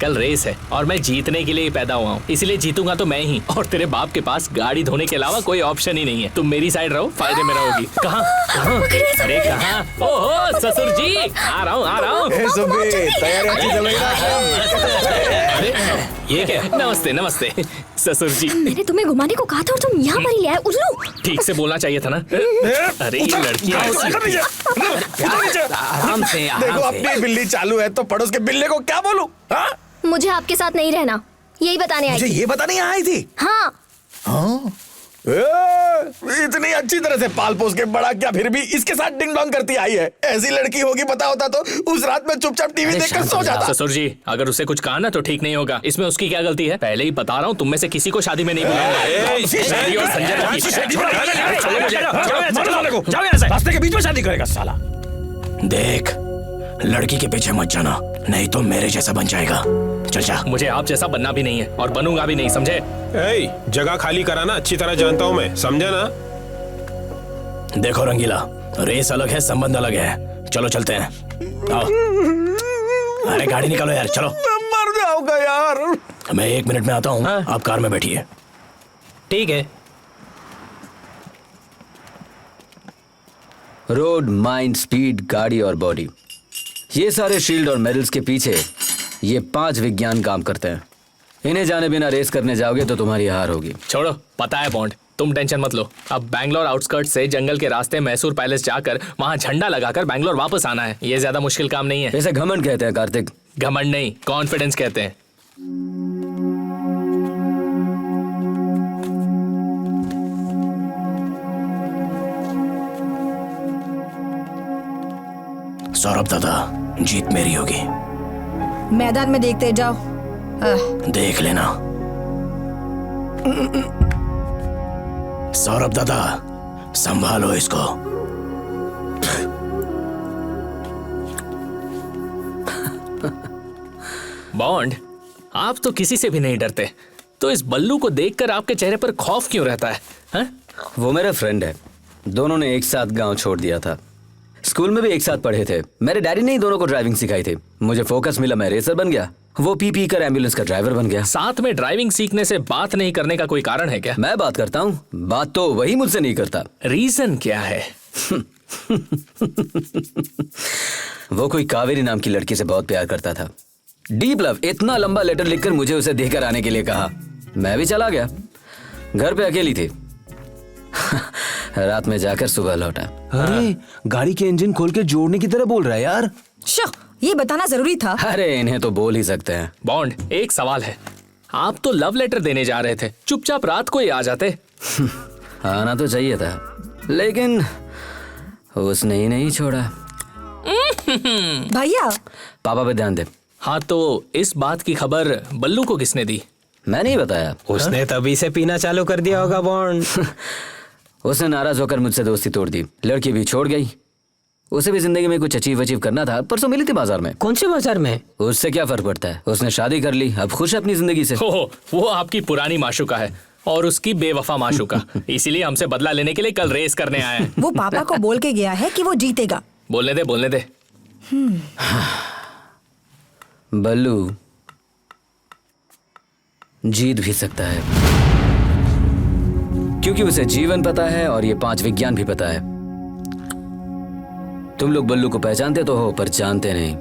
कल रेस है और मैं जीतने के लिए पैदा हुआ हूँ, इसलिए जीतूंगा तो मैं ही। और तेरे बाप के पास गाड़ी धोने के अलावा कोई ऑप्शन ही नहीं है। तुम मेरी साइड रहो, फायदे में रहोगी। कहाँ? अरे कहाँ? ओहो ससुर जी, आ रहा हूँ। अरे ये क्या? नमस्ते ससुर जी। मैंने तुम्हें घुमाने को कहा था और तुम यहाँ पर ही ले आए, उल्लू। ठीक से बोलना चाहिए था ना। अरे ये लड़कियाँ देखो, अपनी बिल्ली चालू है तो पड़ोस के बिल्ले को क्या बोलूं? मुझे आपके साथ नहीं रहना, यही बताने आई मुझे थी। ये बताने आई थी? हाँ। इतनी अच्छी तरह से पाल पोस के बड़ा क्या फिर भी इसके साथ डिंग डोंग करती आई है। ऐसी लड़की होगी पता होता तो उस रात में चुपचाप टीवी देखकर सो जाता। ससुर जी अगर उसे कुछ कहा ना तो ठीक नहीं होगा। इसमें उसकी क्या गलती है? पहले ही बता रहा हूँ तुम में से किसी को शादी में नहीं बुलाऊंगा। रास्ते के बीच में शादी करेगा साला। देख लड़की के पीछे मत जाना नहीं तो मेरे जैसा बन जाएगा। चल जा। मुझे आप जैसा बनना भी नहीं है और बनूंगा भी नहीं, समझे? जगह खाली कराना अच्छी तरह जानता हूँ मैं, समझा ना? देखो रंगीला, रेस अलग है संबंध अलग है। चलो चलते हैं। आओ। अरे गाड़ी निकालो यार, चलो। मैं मर जाऊंगा यार। मैं 1 मिनट में आता हूँ। आप कार में बैठिए। ठीक है। रोड, माइंड, स्पीड, गाड़ी और बॉडी, ये सारे शील्ड और मेडल्स के पीछे ये 5 विज्ञान काम करते हैं। इन्हें जाने बिना रेस करने जाओगे तो तुम्हारी हार होगी। छोड़ो, पता है बॉन्ड, तुम टेंशन मत लो। अब बैंगलोर आउटस्कर्ट से जंगल के रास्ते मैसूर पैलेस जाकर वहां झंडा लगाकर बैंगलोर वापस आना है। ये ज्यादा मुश्किल काम नहीं है। इसे घमंड कहते हैं कार्तिक। घमंड नहीं, कॉन्फिडेंस कहते हैं। सौरभ दादा, जीत मेरी होगी। मैदान में देखते जाओ। देख लेना। सौरभ दादा, संभालो इसको। बॉन्ड, आप तो किसी से भी नहीं डरते, तो इस बल्लू को देखकर आपके चेहरे पर खौफ क्यों रहता है? हा? वो मेरा फ्रेंड है। दोनों ने एक साथ गांव छोड़ दिया था। स्कूल में भी एक साथ पढ़े थे। मेरे डैडी ने ही दोनों को ड्राइविंग सिखाई थी। मुझे फोकस मिला, मैं रेसर बन गया। वो पी कर एम्बुलेंस का ड्राइवर बन गया। साथ में ड्राइविंग सीखने से बात नहीं करने का कोई कारण है क्या? मैं बात करता हूँ, बात तो वही मुझसे नहीं करता। रीजन क्या है? वो कोई कावेरी नाम की लड़की से बहुत प्यार करता था। Deep love. इतना लंबा लेटर लिखकर मुझे उसे देकर आने के लिए कहा। मैं भी चला गया। घर पे अकेली थी। रात में जाकर सुबह लौटा। अरे गाड़ी के इंजन खोल के जोड़ने की तरह बोल रहा है यार। ये बताना जरूरी था। अरे इन्हें तो बोल ही सकते हैं। बॉन्ड, एक सवाल है। आप तो लव लेटर देने जा रहे थे, चुपचाप रात को ही आ जाते। आना तो चाहिए था, लेकिन उसने ही नहीं छोड़ा। भैया, पापा पे ध्यान दे। हाँ, तो इस बात की खबर बल्लू को किसने दी? मैं नहीं बताया। उसने तभी से पीना चालू कर दिया होगा बॉन्ड। उसने नाराज होकर मुझसे दोस्ती तोड़ दी। लड़की भी छोड़ गई। उसे भी जिंदगी में कुछ अचीव करना था। परसों मिली थी बाजार में। कौन से बाजार में? उससे क्या फर्क पड़ता है? उसने शादी कर ली, अब खुश है अपनी जिंदगी से। वो आपकी पुरानी माशूका है और उसकी बेवफा माशूका। इसीलिए हमसे बदला लेने के लिए कल रेस करने आया है। वो पापा को बोल के गया है कि वो जीतेगा। बोलने दे। बल्लू जीत भी सकता है, क्योंकि उसे जीवन पता है और ये 5 विज्ञान भी पता है। तुम लोग बल्लू को पहचानते तो हो, पर जानते नहीं।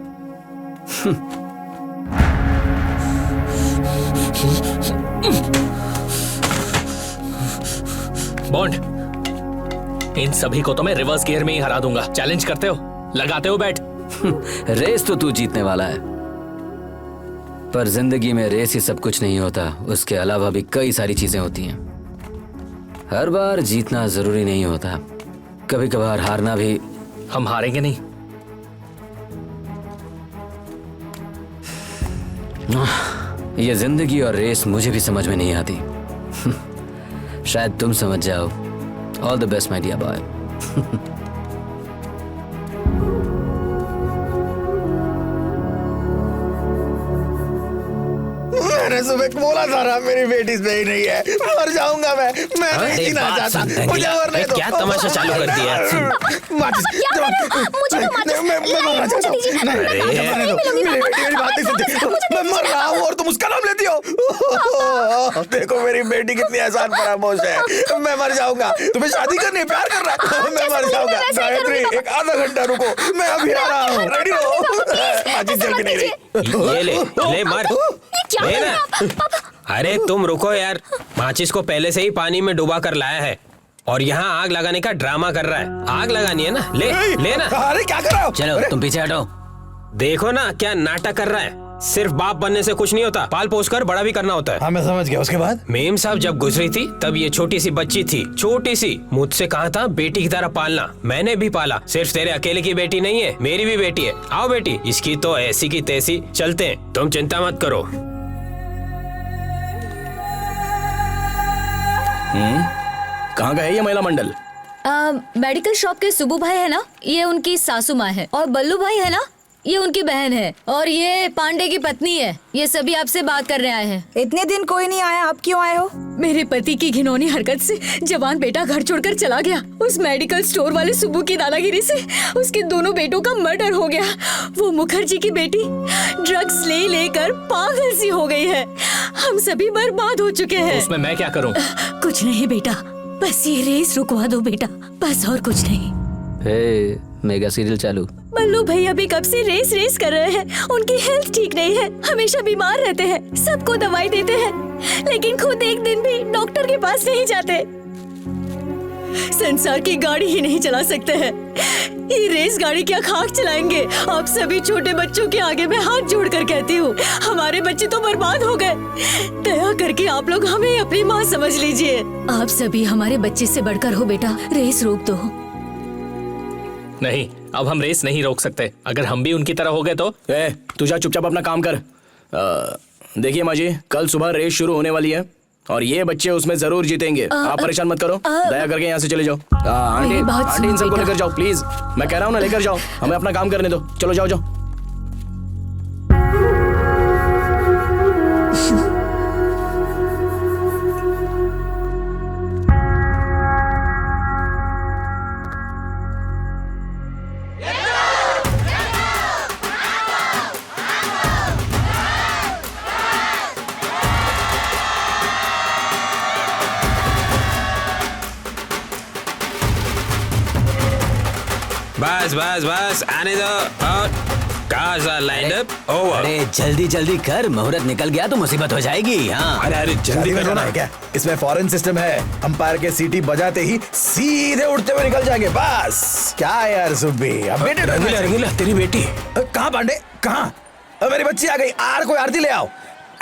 बॉन्ड, इन सभी को तो मैं रिवर्स गियर में ही हरा दूंगा। चैलेंज करते हो? लगाते हो बैट? रेस तो तू जीतने वाला है, पर जिंदगी में रेस ही सब कुछ नहीं होता। उसके अलावा भी कई सारी चीजें होती हैं। हर बार जीतना जरूरी नहीं होता, कभी कभार हारना भी। हम हारेंगे नहीं। ये जिंदगी और रेस मुझे भी समझ में नहीं आती। शायद तुम समझ जाओ। All the best my dear boy. मैंने सुबह बोला था ना, मेरी बेटी सही नहीं है। मर जाऊंगा मैं नहीं जीना चाहता। मुझे मरने दो। क्या तमाशा चालू कर दिया? मैं मर रहा हूँ और तुम उसका नाम लेती हो। देखो मेरी बेटी कितनी आसान फरामोश है। मैं मर जाऊंगा। तुम्हें शादी करनी है, प्यार कर रहा है। मैं मर जाऊंगा। गायत्री, एक आधा घंटा रुको, मैं अभी आ रहा हूँ। रेडी हो? आज जल के नहीं रही। ये ले मार। अरे तुम रुको यार, माचिस को पहले से ही पानी में डुबा कर लाया है और यहाँ आग लगाने का ड्रामा कर रहा है। आग लगानी है ना, ले ना। अरे क्या कर रहा हो? चलो तुम पीछे हटो। देखो ना क्या नाटक कर रहा है। सिर्फ बाप बनने से कुछ नहीं होता, पाल पोस कर बड़ा भी करना होता है। हाँ मैं समझ गया। उसके बाद मेम साहब जब गुजरी थी तब ये छोटी सी बच्ची थी, छोटी सी। मुझसे कहा था बेटी की तरह पालना, मैंने भी पाला। सिर्फ तेरे अकेले की बेटी नहीं है, मेरी भी बेटी है। आओ बेटी, इसकी तो ऐसी की तैसी। चलते हैं, तुम चिंता मत करो। कहाँ का है ये महिला मंडल? मेडिकल शॉप के सुबू भाई है ना, ये उनकी सासू माँ है। और बल्लू भाई है ना, ये उनकी बहन है। और ये पांडे की पत्नी है। ये सभी आपसे बात करने आए हैं। इतने दिन कोई नहीं आया, आप क्यों आए हो? मेरे पति की घिनौनी हरकत से जवान बेटा घर छोड़कर चला गया। उस मेडिकल स्टोर वाले सुब्बू की दादागिरी से उसके दोनों बेटों का मर्डर हो गया। वो मुखर्जी की बेटी ड्रग्स ले लेकर पागल सी हो गई है। हम सभी बर्बाद हो चुके हैं। उसमें मैं क्या करूं? कुछ नहीं बेटा, बस ये रेस रुकवा दो बेटा, बस और कुछ नहीं। मेगा सीरियल चालू। बल्लू भैया भी कब से रेस कर रहे हैं। उनकी हेल्थ ठीक नहीं है, हमेशा बीमार रहते हैं, सबको दवाई देते हैं, लेकिन खुद एक दिन भी डॉक्टर के पास नहीं जाते। संसार की गाड़ी ही नहीं चला सकते हैं, ये रेस गाड़ी क्या खाक चलाएंगे। आप सभी छोटे बच्चों के आगे मैं हाथ जोड़कर कहती हूँ, हमारे बच्चे तो बर्बाद हो गए। दया करके आप लोग हमें अपनी माँ समझ लीजिए। आप सभी हमारे बच्चे से बढ़कर हो बेटा, रेस रोक दो। नहीं, अब हम रेस नहीं रोक सकते। अगर हम भी उनकी तरह हो गए तो। तू जा चुपचाप अपना काम कर। देखिए माँ जी, कल सुबह रेस शुरू होने वाली है और ये बच्चे उसमें जरूर जीतेंगे। आप परेशान मत करो, दया करके यहाँ से चले जाओ। आंटी इन सबको लेकर जाओ प्लीज, मैं कह रहा हूँ ना, लेकर जाओ, हमें अपना काम करने दो। चलो जाओ जाओ। बस बस बस, आने दो। और cars are lined up. Over. अरे जल्दी जल्दी कर, मुहूर्त निकल गया तो मुसीबत हो जाएगी। हाँ अरे अरे जल्दी करना है क्या? इसमें फॉरेन सिस्टम है, अंपायर के सीटी बजाते ही सीधे उड़ते हुए निकल जाएंगे। बस क्या यार सुब्बी, अब बेटे रंगीला तेरी बेटी कहाँ? पांडे कहाँ? मेरी बच्ची आ गई। कोई आरती ले आओ,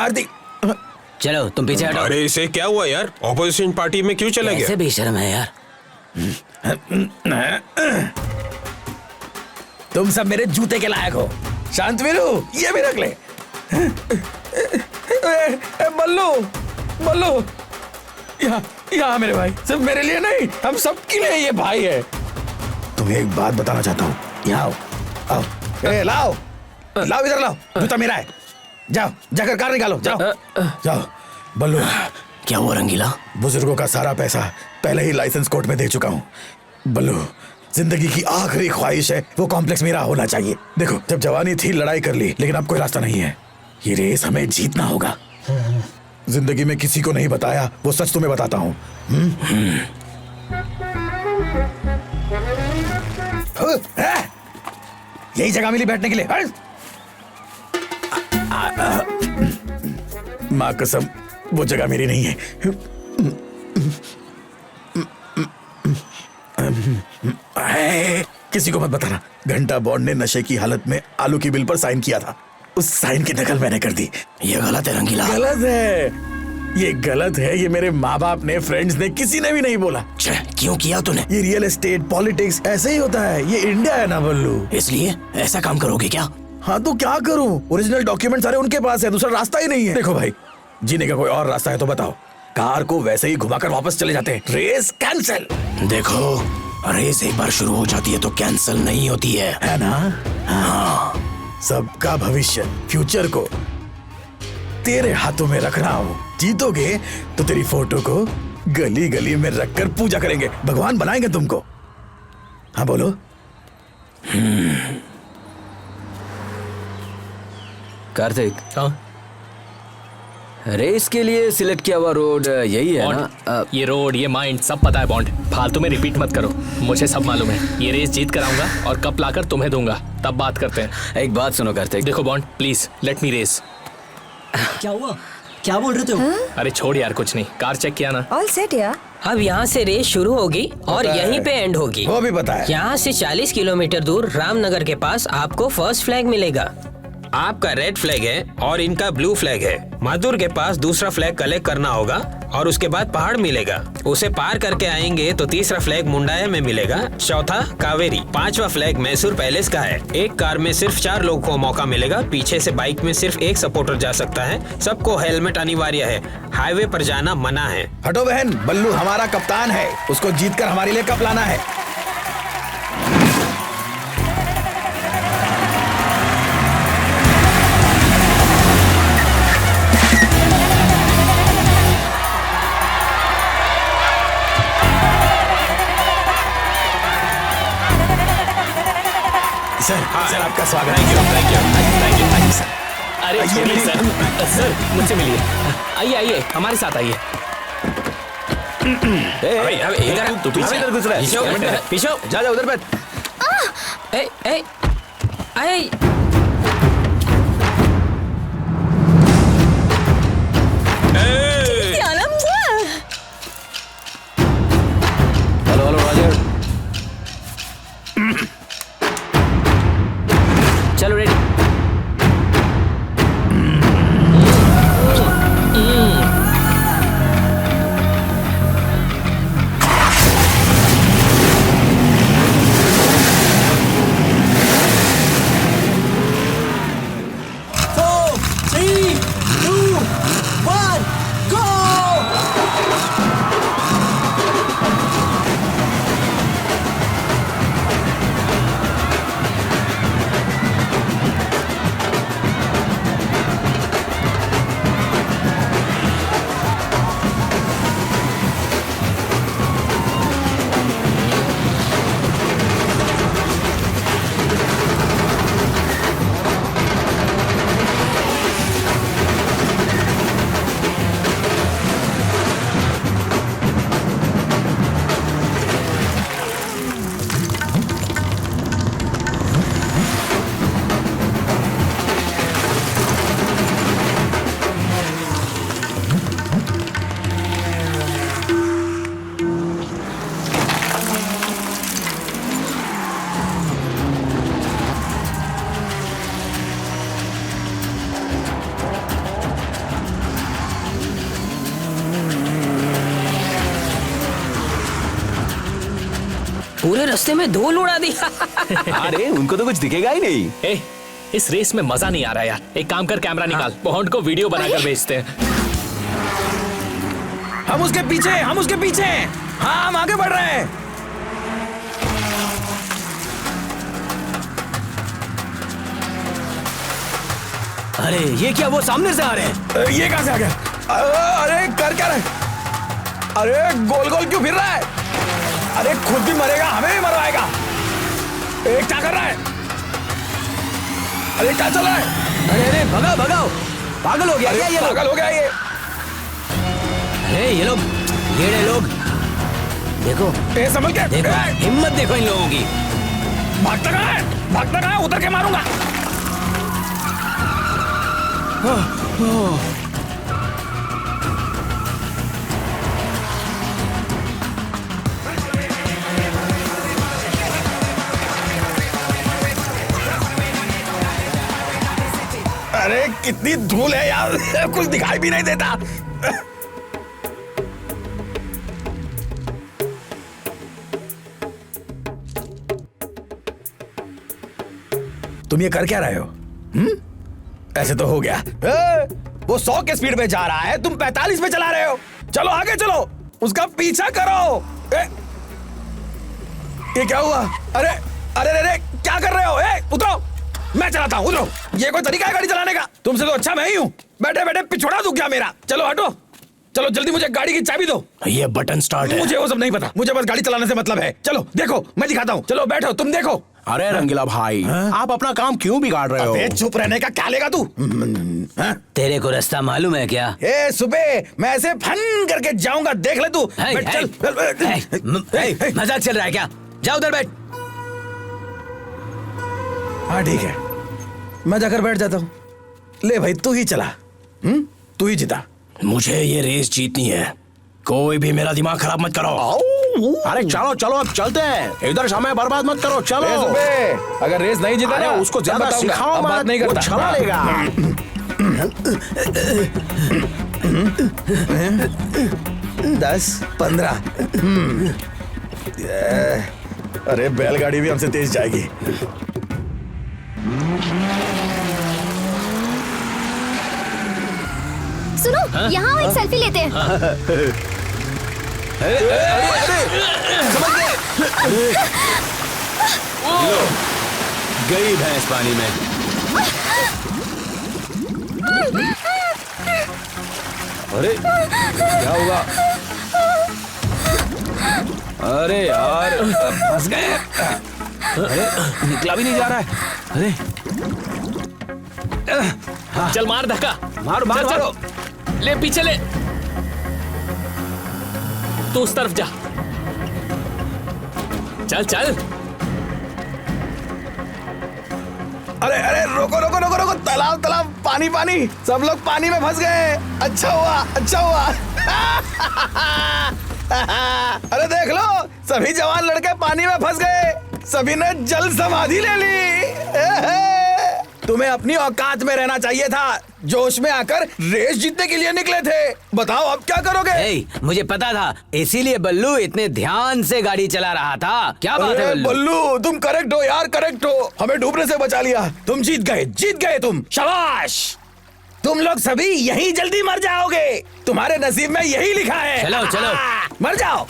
आरती। चलो तुम पीछे हटो। अरे इसे क्या हुआ यार? ऑपोजिशन पार्टी में क्यों चला गया? ऐसे बेशर्म है यार। तुम सब मेरे जूते के लायक हो। शांतवीरू, ये भी रख ले। बल्लू यहाँ मेरे भाई, सिर्फ मेरे लिए नहीं, हम सबके लिए ये भाई है। तुम्हें एक बात बताना चाहता हूँ, यहाँ आओ। लाओ इधर लाओ, जूता मेरा है। जाओ जाकर कार निकालो, जाओ। बल्लू, क्या हुआ रंगीला? बुजुर्गों का सारा पैसा पहले ही लाइसेंस कोर्ट में दे चुका हूँ। बल्लू, जिंदगी की आखिरी ख्वाहिश है वो कॉम्प्लेक्स मेरा होना चाहिए। देखो, जब जवानी थी लड़ाई कर ली, लेकिन अब कोई रास्ता नहीं है। ये रेस हमें जीतना होगा। जिंदगी में किसी को नहीं बताया वो सच तुम्हें बताता हूँ। यही जगह मिली बैठने के लिए। माँ कसम, वो जगह मेरी नहीं है। किसी को मत बताना। घंटा बॉन्ड ने नशे की हालत में आलू की बिल पर साइन किया था, उस साइन की नकल मैंने कर दी। ये गलत है रंगीला। गलत है, ये गलत है। ये मेरे माँ बाप ने, फ्रेंड्स ने, किसी ने भी नहीं बोला। क्यों किया तूने? ये रियल एस्टेट, पॉलिटिक्स ऐसे ही होता है। ये इंडिया है ना बल्लू, इसलिए ऐसा काम करोगे क्या? हाँ तो क्या करूं? ओरिजिनल डॉक्यूमेंट सारे उनके पास है, दूसरा रास्ता ही नहीं है। देखो भाई, जीने का कोई और रास्ता है तो बताओ। कार को वैसे ही घुमाकर वापस चले जाते हैं। Race cancel. देखो, रेस एक बार शुरू हो जाती है तो कैंसिल नहीं होती है ना? हाँ, सबका भविष्य, फ्यूचर को तेरे हाथों में रख रहा हूँ। जीतोगे तो तेरी फोटो को गली गली में रखकर पूजा करेंगे, भगवान बनाएंगे तुमको। हाँ बोलो। कार्तिक, रेस के लिए सिलेक्ट किया हुआ रोड यही है ना? ये रोड, ये माइंड सब पता है बॉन्ड, फालतू में रिपीट मत करो, मुझे सब मालूम है। ये रेस जीत कर आऊंगा और कप लाकर तुम्हें दूंगा, तब बात करते हैं। एक बात सुनो कार्तिक। देखो Bond, please let me race. क्या हुआ? क्या बोल रहे थे? अरे छोड़ यार, कुछ नहीं, कार चेक किया ना? ऑल सेट यार। अब यहाँ से रेस शुरू होगी और यहीं पे एंड होगी। वो भी पता है। यहाँ से 40 किलोमीटर दूर रामनगर के पास आपको फर्स्ट फ्लैग मिलेगा। आपका रेड फ्लैग है और इनका ब्लू फ्लैग है। मधुर के पास दूसरा फ्लैग कलेक्ट करना होगा और उसके बाद पहाड़ मिलेगा, उसे पार करके आएंगे तो तीसरा फ्लैग मुंडाया में मिलेगा, चौथा कावेरी, पांचवा फ्लैग मैसूर पैलेस का है। एक कार में सिर्फ 4 लोगों को मौका मिलेगा, पीछे से बाइक में सिर्फ एक सपोर्टर जा सकता है, सबको हेलमेट अनिवार्य है, हाईवे पर जाना मना है। हटो बहन, बल्लू हमारा कप्तान है, उसको जीतकर हमारे लिए कप लाना है। सर आपका स्वागत है। Thank you sir. अरे छोड़िए सर, सर मुझसे मिलिए। आइए आइए हमारे साथ आइए। तू पीछे घुस रहा है। पीछे जा उधर बैठ। Hello Roger. चलो रेडी। पूरे रास्ते में धूल उड़ा दी। अरे उनको तो कुछ दिखेगा ही नहीं। ए, इस रेस में मजा नहीं आ रहा यार। एक काम कर, कैमरा निकाल, बॉन्ड को वीडियो बनाकर भेजते हैं। हम उसके पीछे हैं। हाँ हम आगे बढ़ रहे हैं। अरे ये क्या, वो सामने से आ रहे हैं। ये कहां से आ गया? अरे कर क्या रहे? अरे गोल गोल क्यों फिर रहा है? अरे खुद भी मरेगा, हमें भी मरवाएगा। क्या कर रहा है? अरे क्या चल रहा है? अरे भगाओ भगाओ, पागल हो गया क्या ये लोग? पागल हो गया ये। अरे ये लोग, ये लोग देखो, संभल के देखो, हिम्मत देखो इन लोगों की। भागता कहाँ है? उतर के मारूंगा। अरे कितनी धूल है यार, कुछ दिखाई भी नहीं देता। तुम ये कर क्या रहे हो? ऐसे तो हो गया। वो 100 के स्पीड पे जा रहा है, तुम 45 पे चला रहे हो। चलो आगे चलो, उसका पीछा करो। ये क्या हुआ? अरे अरे अरे क्या कर रहे हो? उतरो, मैं चलाता हूँ, उतरो। ये कोई तरीका है गाड़ी चलाने का? तुमसे तो अच्छा मैं ही हूँ। बैठे बैठे पिछोड़ा दूं क्या मेरा? चलो हटो, चलो जल्दी मुझे गाड़ी की चाबी दो। ये बटन स्टार्ट है। मुझे वो सब नहीं पता, मुझे बस गाड़ी चलाने से मतलब है। चलो देखो, मैं दिखाता हूँ। चलो बैठो, तुम देखो। अरे रंगीला भाई, आप अपना काम क्यों बिगाड़ रहे हो? चुप रहने का क्या लेगा तू? तेरे को रास्ता मालूम है क्या? सुबह मैं ऐसे फन करके जाऊंगा, देख ले तू। मजाक चल रहा है क्या? जाओ उधर बैठ। हाँ ठीक है, मैं जाकर बैठ जाता हूँ। ले भाई, तू ही चला। तू ही जीता। मुझे ये रेस जीतनी है, कोई भी मेरा दिमाग खराब मत करो। अरे चलो चलो अब चलते हैं, इधर समय बर्बाद मत करो, चलो। अगर रेस नहीं जीता अरे ना उसको ज्यादा बताऊंगा, सिखाओ अब बात मत, नहीं वो करता। चला लेगा। 10, 15। अरे बैलगाड़ी भी हमसे तेज जाएगी। सुनो, यहाँ एक सेल्फी लेते हैं। गई भैंस पानी में। अरे क्या हुआ? अरे यार फंस गए। अरे निकला भी नहीं जा रहा है। अरे चल मार धक्का, मारो मारो चल, मारो। ले पीछे ले, तू उस तरफ जा, चल चल। अरे अरे रोको रोको रोको रोको, तालाब तालाब, पानी पानी, सब लोग पानी में फंस गए। अच्छा हुआ अच्छा हुआ। अरे देख लो, सभी जवान लड़के पानी में फंस गए, सभी ने जल समाधि ले ली। तुम्हें अपनी औकात में रहना चाहिए था, जोश में आकर रेस जीतने के लिए निकले थे। बताओ अब क्या करोगे? मुझे पता था, इसीलिए बल्लू इतने ध्यान से गाड़ी चला रहा था। क्या बात है बल्लू? बल्लू तुम करेक्ट हो यार, करेक्ट हो, हमें डूबने से बचा लिया। तुम जीत गए तुम, शाबाश। तुम लोग सभी यहीं जल्दी मर जाओगे, तुम्हारे नसीब में यही लिखा है। चलो चलो मर जाओ।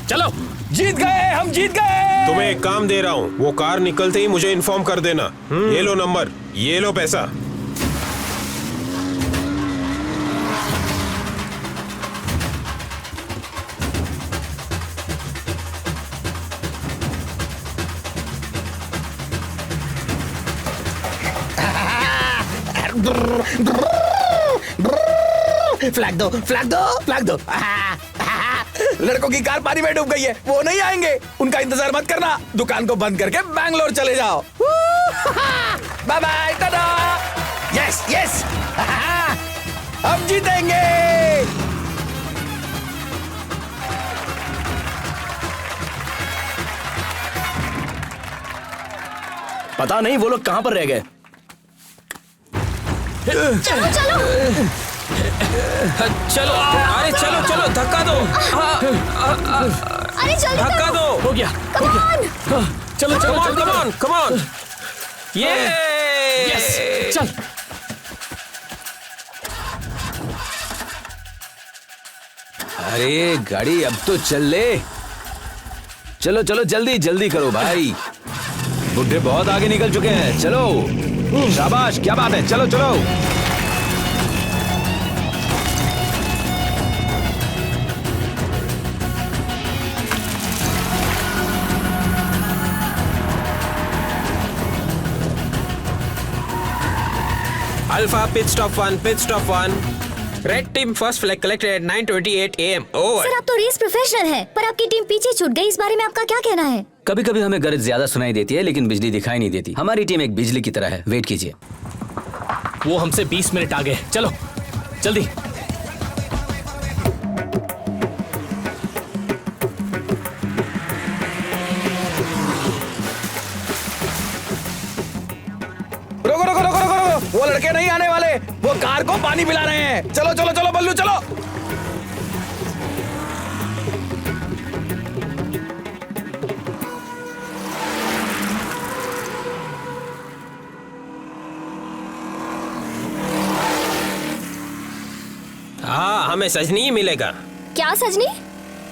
चलो, जीत गए, हम जीत गए। तुम्हें एक काम दे रहा हूँ, वो कार निकलते ही मुझे इन्फॉर्म कर देना। ये लो नंबर, ये लो पैसा। फ्लैग दो फ्लैग दो फ्लैग दो। लड़कों की कार पानी में डूब गई है, वो नहीं आएंगे, उनका इंतजार मत करना। दुकान को बंद करके बैंगलोर चले जाओ। Bye bye, tata. Yes yes, हम जीतेंगे। पता नहीं वो लोग कहां पर रह गए। चलो चलो चलो, अरे चलो चलो, धक्का दो। अरे जल्दी धक्का करो। दो। हो गया, Come on! चलो चलो कम चलो, ऑन कम ऑन। ये यस, चल। अरे गाड़ी अब तो चल ले। चलो चलो जल्दी जल्दी करो भाई, बुड्ढे बहुत आगे निकल चुके हैं। चलो शाबाश, क्या बात है, चलो चलो। Alpha pit stop 1, pit stop 1. Red team first flag collected at 9:28 AM. Over. Sir आप तो रेस प्रोफेशनल हैं, पर आपकी टीम पीछे छूट गई, इस बारे में आपका क्या कहना है? कभी कभी हमें गरज ज्यादा सुनाई देती है, लेकिन बिजली दिखाई नहीं देती। हमारी टीम एक बिजली की तरह है, वेट कीजिए। वो हमसे 20 मिनट आगे, चलो जल्दी। रोको रोको रोको रोको रोको, वो लड़के नहीं आने वाले, वो कार को पानी पिला रहे हैं। चलो चलो चलो बल्लू चलो। हाँ, हमें सजनी ही मिलेगा। क्या सजनी?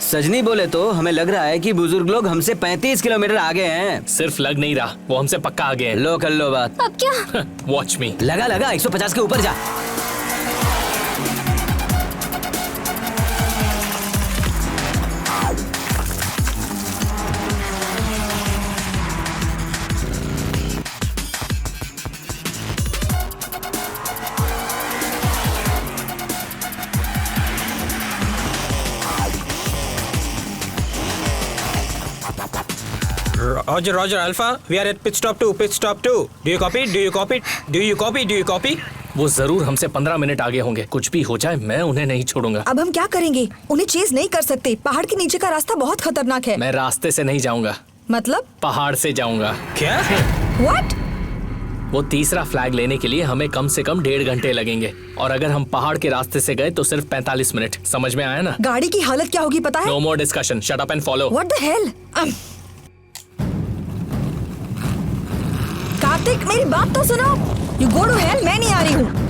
सजनी बोले तो हमें लग रहा है कि बुजुर्ग लोग हमसे 35 किलोमीटर आगे हैं। सिर्फ लग नहीं रहा, वो हमसे पक्का आगे हैं। लो कर लो बात। अब क्या? वॉच मी। लगा लगा 150 के ऊपर जा। Roger, Roger, Alpha. We are at pit stop 2, pit stop 2. Do you copy? Do you copy? Do you copy? Do you copy? वो जरूर हमसे 15 मिनट आगे होंगे। कुछ भी हो जाए मैं उन्हें नहीं छोड़ूंगा। अब हम क्या करेंगे? उन्हें चेज नहीं कर सकते। पहाड़ के नीचे का रास्ता बहुत खतरनाक है। मैं रास्ते से नहीं जाऊंगा, मतलब? पहाड़ से जाऊंगा। क्या? व्हाट? वो तीसरा फ्लैग लेने के लिए हमें कम से कम 1.5 घंटे लगेंगे, और अगर हम पहाड़ के रास्ते से गए तो सिर्फ 45 मिनट। समझ में आया ना? गाड़ी की हालत क्या होगी पता है? No more discussion, shut up and follow. What the hell? Kartik, मेरी बात तो सुनो। यू गो टू हेल, मैं नहीं आ रही हूँ।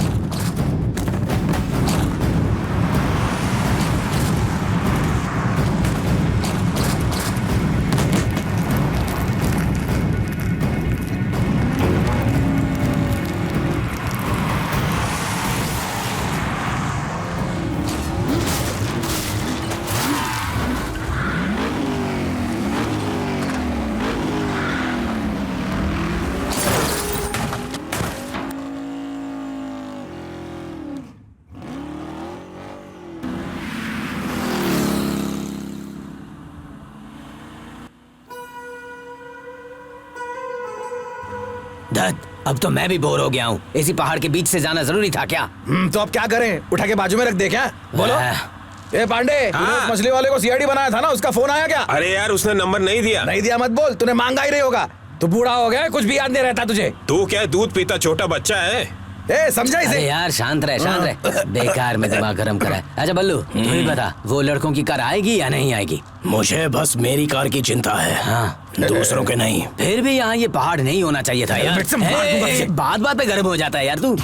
दत्त, अब तो मैं भी बोर हो गया हूँ। इसी पहाड़ के बीच से जाना जरूरी था क्या? तो अब क्या करें? उठा के बाजू में रख दे क्या? बोलो। ए पांडे, तूने उस मछली वाले को सीआईडी बनाया था ना, उसका फोन आया क्या? अरे यार उसने नंबर नहीं दिया। नहीं दिया मत बोल, तूने मांगा ही नहीं होगा। तू बूढ़ा हो गया, कुछ भी याद नहीं रहता तुझे। तू क्या दूध पीता छोटा बच्चा है? ए समझा इसे? अरे यार शांत रह। बेकार में दिमाग गर्म करा है। अच्छा बल्लू, तू ही बता, वो लड़कों की कार आएगी या नहीं आएगी? मुझे बस मेरी कार की चिंता है, हाँ, दूसरों के नहीं। फिर भी यहाँ ये पहाड़ नहीं होना चाहिए था यार। बात बात पे गर्म हो जाता है यार तू।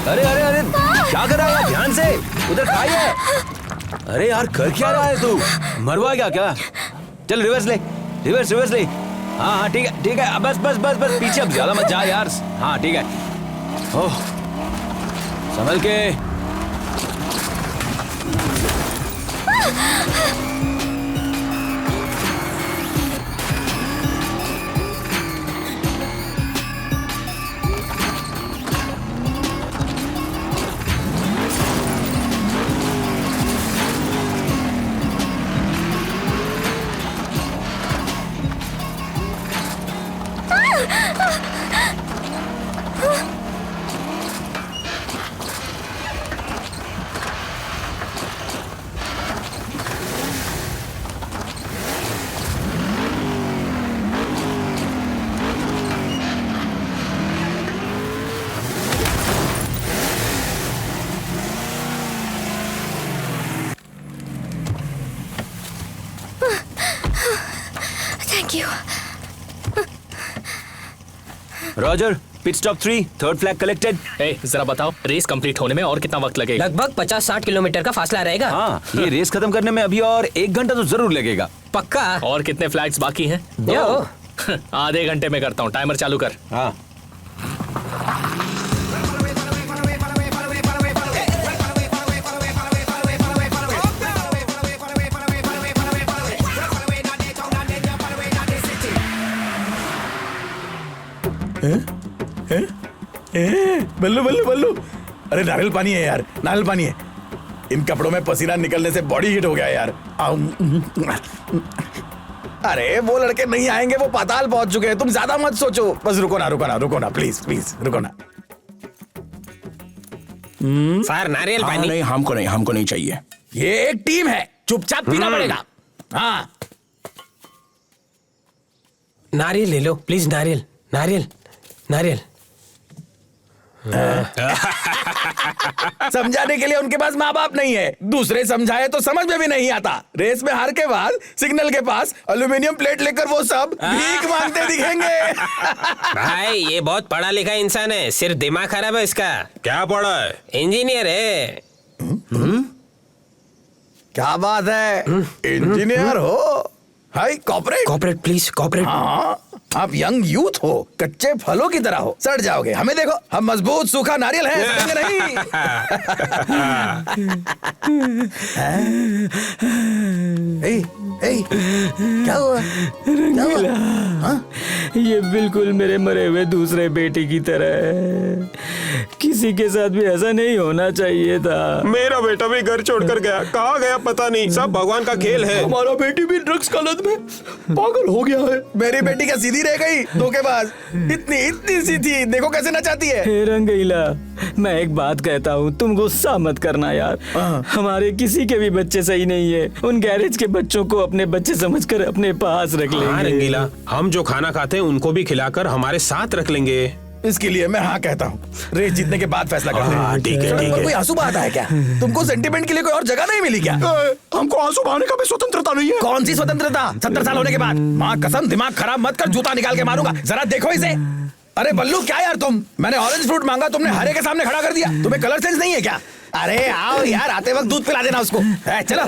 अरे अरे अरे क्या कर रहा है? ध्यान से उधर खाइए। अरे यार कर क्या रहा है तू? मरवा क्या? चल रिवर्स ले। हाँ ठीक है बस पीछे अब ज्यादा मत जा यार। हाँ ठीक है। ओह संभल के। Thank you. Roger, pit stop 3, third flag collected. जरा बताओ रेस कंप्लीट होने में और कितना वक्त लगेगा? लगभग 50-60 किलोमीटर का फासला रहेगा। हाँ, ये रेस खत्म करने में अभी और 1 घंटा तो जरूर लगेगा। पक्का? और कितने फ्लैग्स बाकी हैं? 2। आधे घंटे में करता हूँ, टाइमर चालू कर। हाँ। बल्लू, अरे नारियल पानी है यार, नारियल पानी है। इन कपड़ों में पसीना निकलने से बॉडी हीट हो गया यार। अरे वो लड़के नहीं आएंगे, वो पाताल पहुंच चुके हैं। तुम ज्यादा मत सोचो, बस रुको ना, प्लीज रुको ना। सर नारियल पानी। नहीं, हमको नहीं चाहिए। ये एक टीम है, चुपचाप पीना पड़ेगा। हाँ नारियल ले लो प्लीज। नारियल। समझाने के लिए उनके पास माँ बाप नहीं है, दूसरे समझाए तो समझ में भी नहीं आता। रेस में हार के बाद सिग्नल के पास एल्यूमिनियम प्लेट लेकर वो सब भीख मांगते दिखेंगे। भाई ये बहुत पढ़ा लिखा इंसान है, सिर्फ दिमाग खराब है इसका। क्या पढ़ा है? इंजीनियर है। क्या बात है, इंजीनियर हो? हाय कॉर्पोरेट प्लीज कॉर्पोरेट। हाँ, आप यंग यूथ हो, कच्चे फलों की तरह हो, सड़ जाओगे। हमें देखो, हम मजबूत सूखा नारियल हैं, सड़ेंगे नहीं। क्या हुआ? रंगीला, ये बिल्कुल मेरे मरे हुए दूसरे बेटे की तरह है। किसी के साथ भी ऐसा नहीं होना चाहिए था। मेरा बेटा भी घर छोड़कर गया, कहाँ गया पता नहीं, सब भगवान का खेल है। हमारा बेटी भी ड्रग्स का लत में पागल हो गया है। मेरी बेटी क्या सीधी रह गई? धोखेबाज, इतनी सी थी, देखो कैसे नचाती है। हे रंगीला, मैं एक बात कहता हूँ, तुम गुस्सा मत करना यार। हमारे किसी के भी बच्चे सही नहीं है। उन गैरेज के बच्चों को अपने बच्चे समझकर अपने पास रख लेंगे। हाँ रंगीला, हम जो खाना खाते हैं उनको भी खिलाकर हमारे साथ रख लेंगे। इसके लिए मैं हाँ कहता हूँ। रेस जीतने के बाद फैसला करते हैं। ठीक है, ठीक है। कोई आंसू बहाता है क्या? तुमको सेंटिमेंट के लिए कोई और जगह नहीं मिली क्या? हमको आंसू बहाने का भी स्वतंत्रता नहीं है। कौन सी स्वतंत्रता? 70 साल होने के बाद? माँ कसम, दिमाग खराब मत कर, जूता निकाल के मारूंगा। जरा देखो इसे। अरे बल्लू, क्या यार तुम? मैंने ऑरेंज फ्रूट मांगा, तुमने हरे के सामने खड़ा कर दिया। तुम्हें कलर सेंस नहीं है क्या? अरे आओ यार, आते वक्त दूध पिला देना उसको। चलो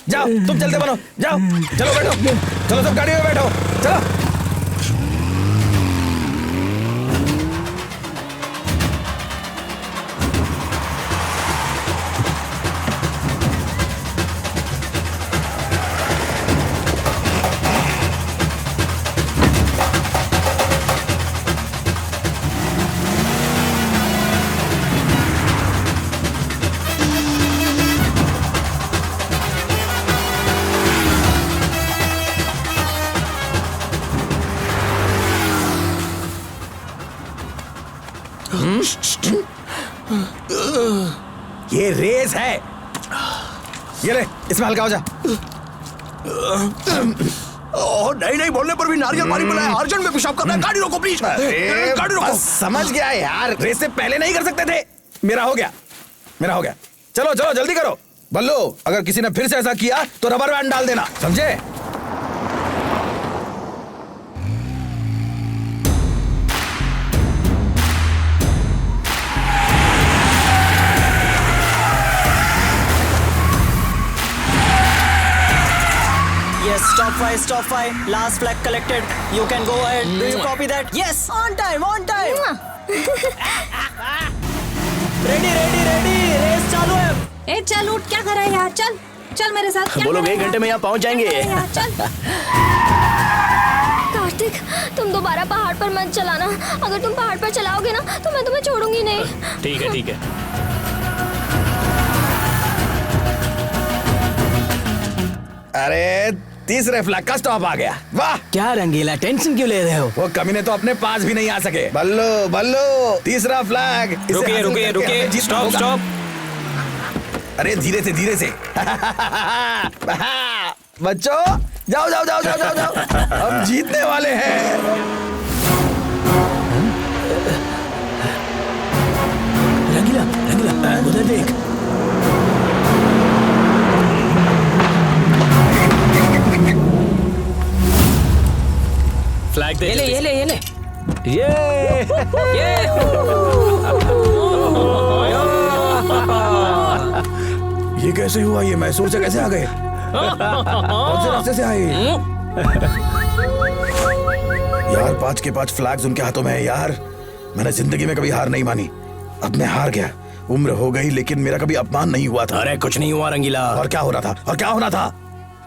जाओ, तुम चलते बनो, जाओ। चलो बैठो, चलो सब गाड़ी में बैठो, चलो। ये रेस है। ये ले, इसमें हल्का हो जा। नहीं बोलने पर भी नारियल पानी पिलाया, अर्जेंट में पेशाब कर रहा है। गाड़ी रोको प्लीज, गाड़ी रोको। समझ गया यार, रेस से पहले नहीं कर सकते थे। मेरा हो गया। चलो चलो जल्दी करो। बल्लू, अगर किसी ने फिर से ऐसा किया तो रबर बैंड डाल देना, समझे? Yes, stop five. Last flag collected. You can go ahead. Do you copy that? Yes, on time. Ready. Race चालू है। ए चल उठ, क्या कर रहा है यार? चल मेरे साथ। वो लोग 1 घंटे में यहाँ पहुँच जाएंगे। चल। कार्तिक, तुम दोबारा पहाड़ पर मत चलाना। अगर तुम पहाड़ पर चलाओगे ना तो मैं तुम्हें छोड़ूंगी नहीं। ठीक है। अरे तीसरे फ्लैग का स्टॉप आ गया। वाह, क्या रंगीला, टेंशन क्यों ले रहे हो? वो कमीने तो अपने पास भी नहीं आ सके। बल्लू, तीसरा फ्लैग। रुकिए, स्टॉप। अरे धीरे से। बच्चों, जाओ। हम जीतने वाले हैं। रंगीला, उधर देख। फ्लैग दे। ये ले। ये कैसे हुआ? ये मैसूर से कैसे आ गए? कौन से रास्ते से आए? यार 5 के 5 फ्लैग्स उनके हाथों में है यार। मैंने जिंदगी में कभी हार नहीं मानी, अब मैं हार गया। उम्र हो गई लेकिन मेरा कभी अपमान नहीं हुआ था। अरे कुछ नहीं हुआ रंगीला। और क्या होना था?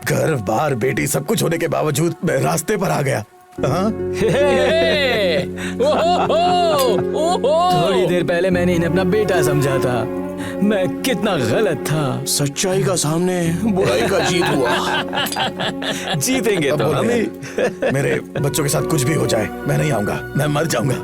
घर बार बेटी सब कुछ होने के बावजूद मैं रास्ते पर आ गया। थोड़ी देर पहले मैंने इन्हें अपना बेटा समझा था। मैं कितना गलत था। सच्चाई का सामने बुराई का जीत हुआ। जीतेंगे तो हम ही। मेरे बच्चों के साथ कुछ भी हो जाए, मैं नहीं आऊंगा, मैं मर जाऊंगा।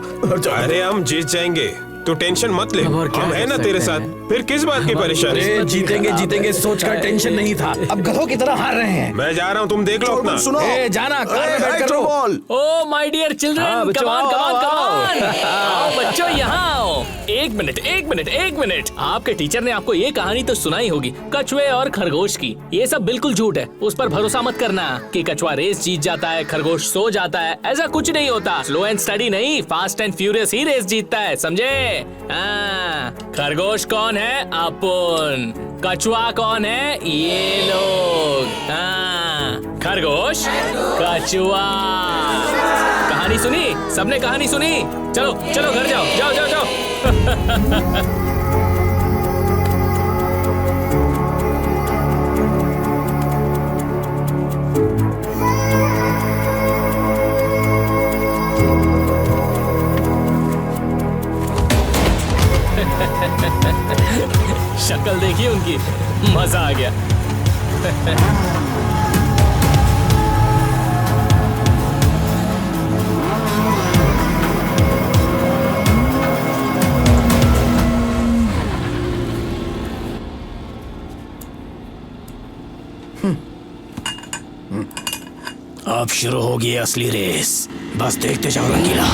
अरे हम जीत जाएंगे, तू टेंशन मत ले, हम है ना तेरे साथ। फिर किस बात की परेशानी? जीतेंगे सोचकर टेंशन नहीं था, अब गधों की तरह हार रहे हैं। मैं जा रहा हूँ, तुम देख लो अपना। सुनो, जाना कार में बैठ कर बोल। Oh my dear children, come on. आओ बच्चों, यहाँ आओ। एक मिनट। आपके टीचर ने आपको ये कहानी तो सुनाई होगी, कछुए और खरगोश की। ये सब बिल्कुल झूठ है, उस पर भरोसा मत करना कि कछुआ रेस जीत जाता है, खरगोश सो जाता है। ऐसा कुछ नहीं होता। स्लो एंड स्टडी नहीं, फास्ट एंड फ्यूरियस ही रेस जीतता है, समझे? खरगोश कौन है? अपन। कछुआ कौन है? ये लोग। खरगोश, कछुआ। कहानी सुनी? सबने कहानी सुनी? चलो घर जाओ। थैंक यू, मजा आ गया। अब शुरू होगी असली रेस, बस देखते जाओ रंगीला।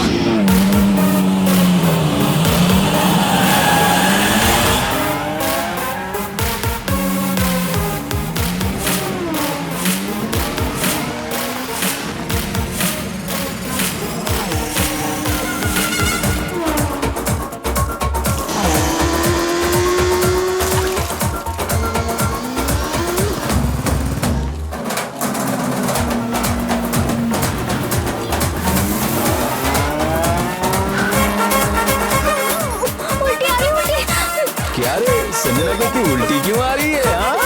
क्या रे संजना को की उल्टी क्यों आ रही है हाँ?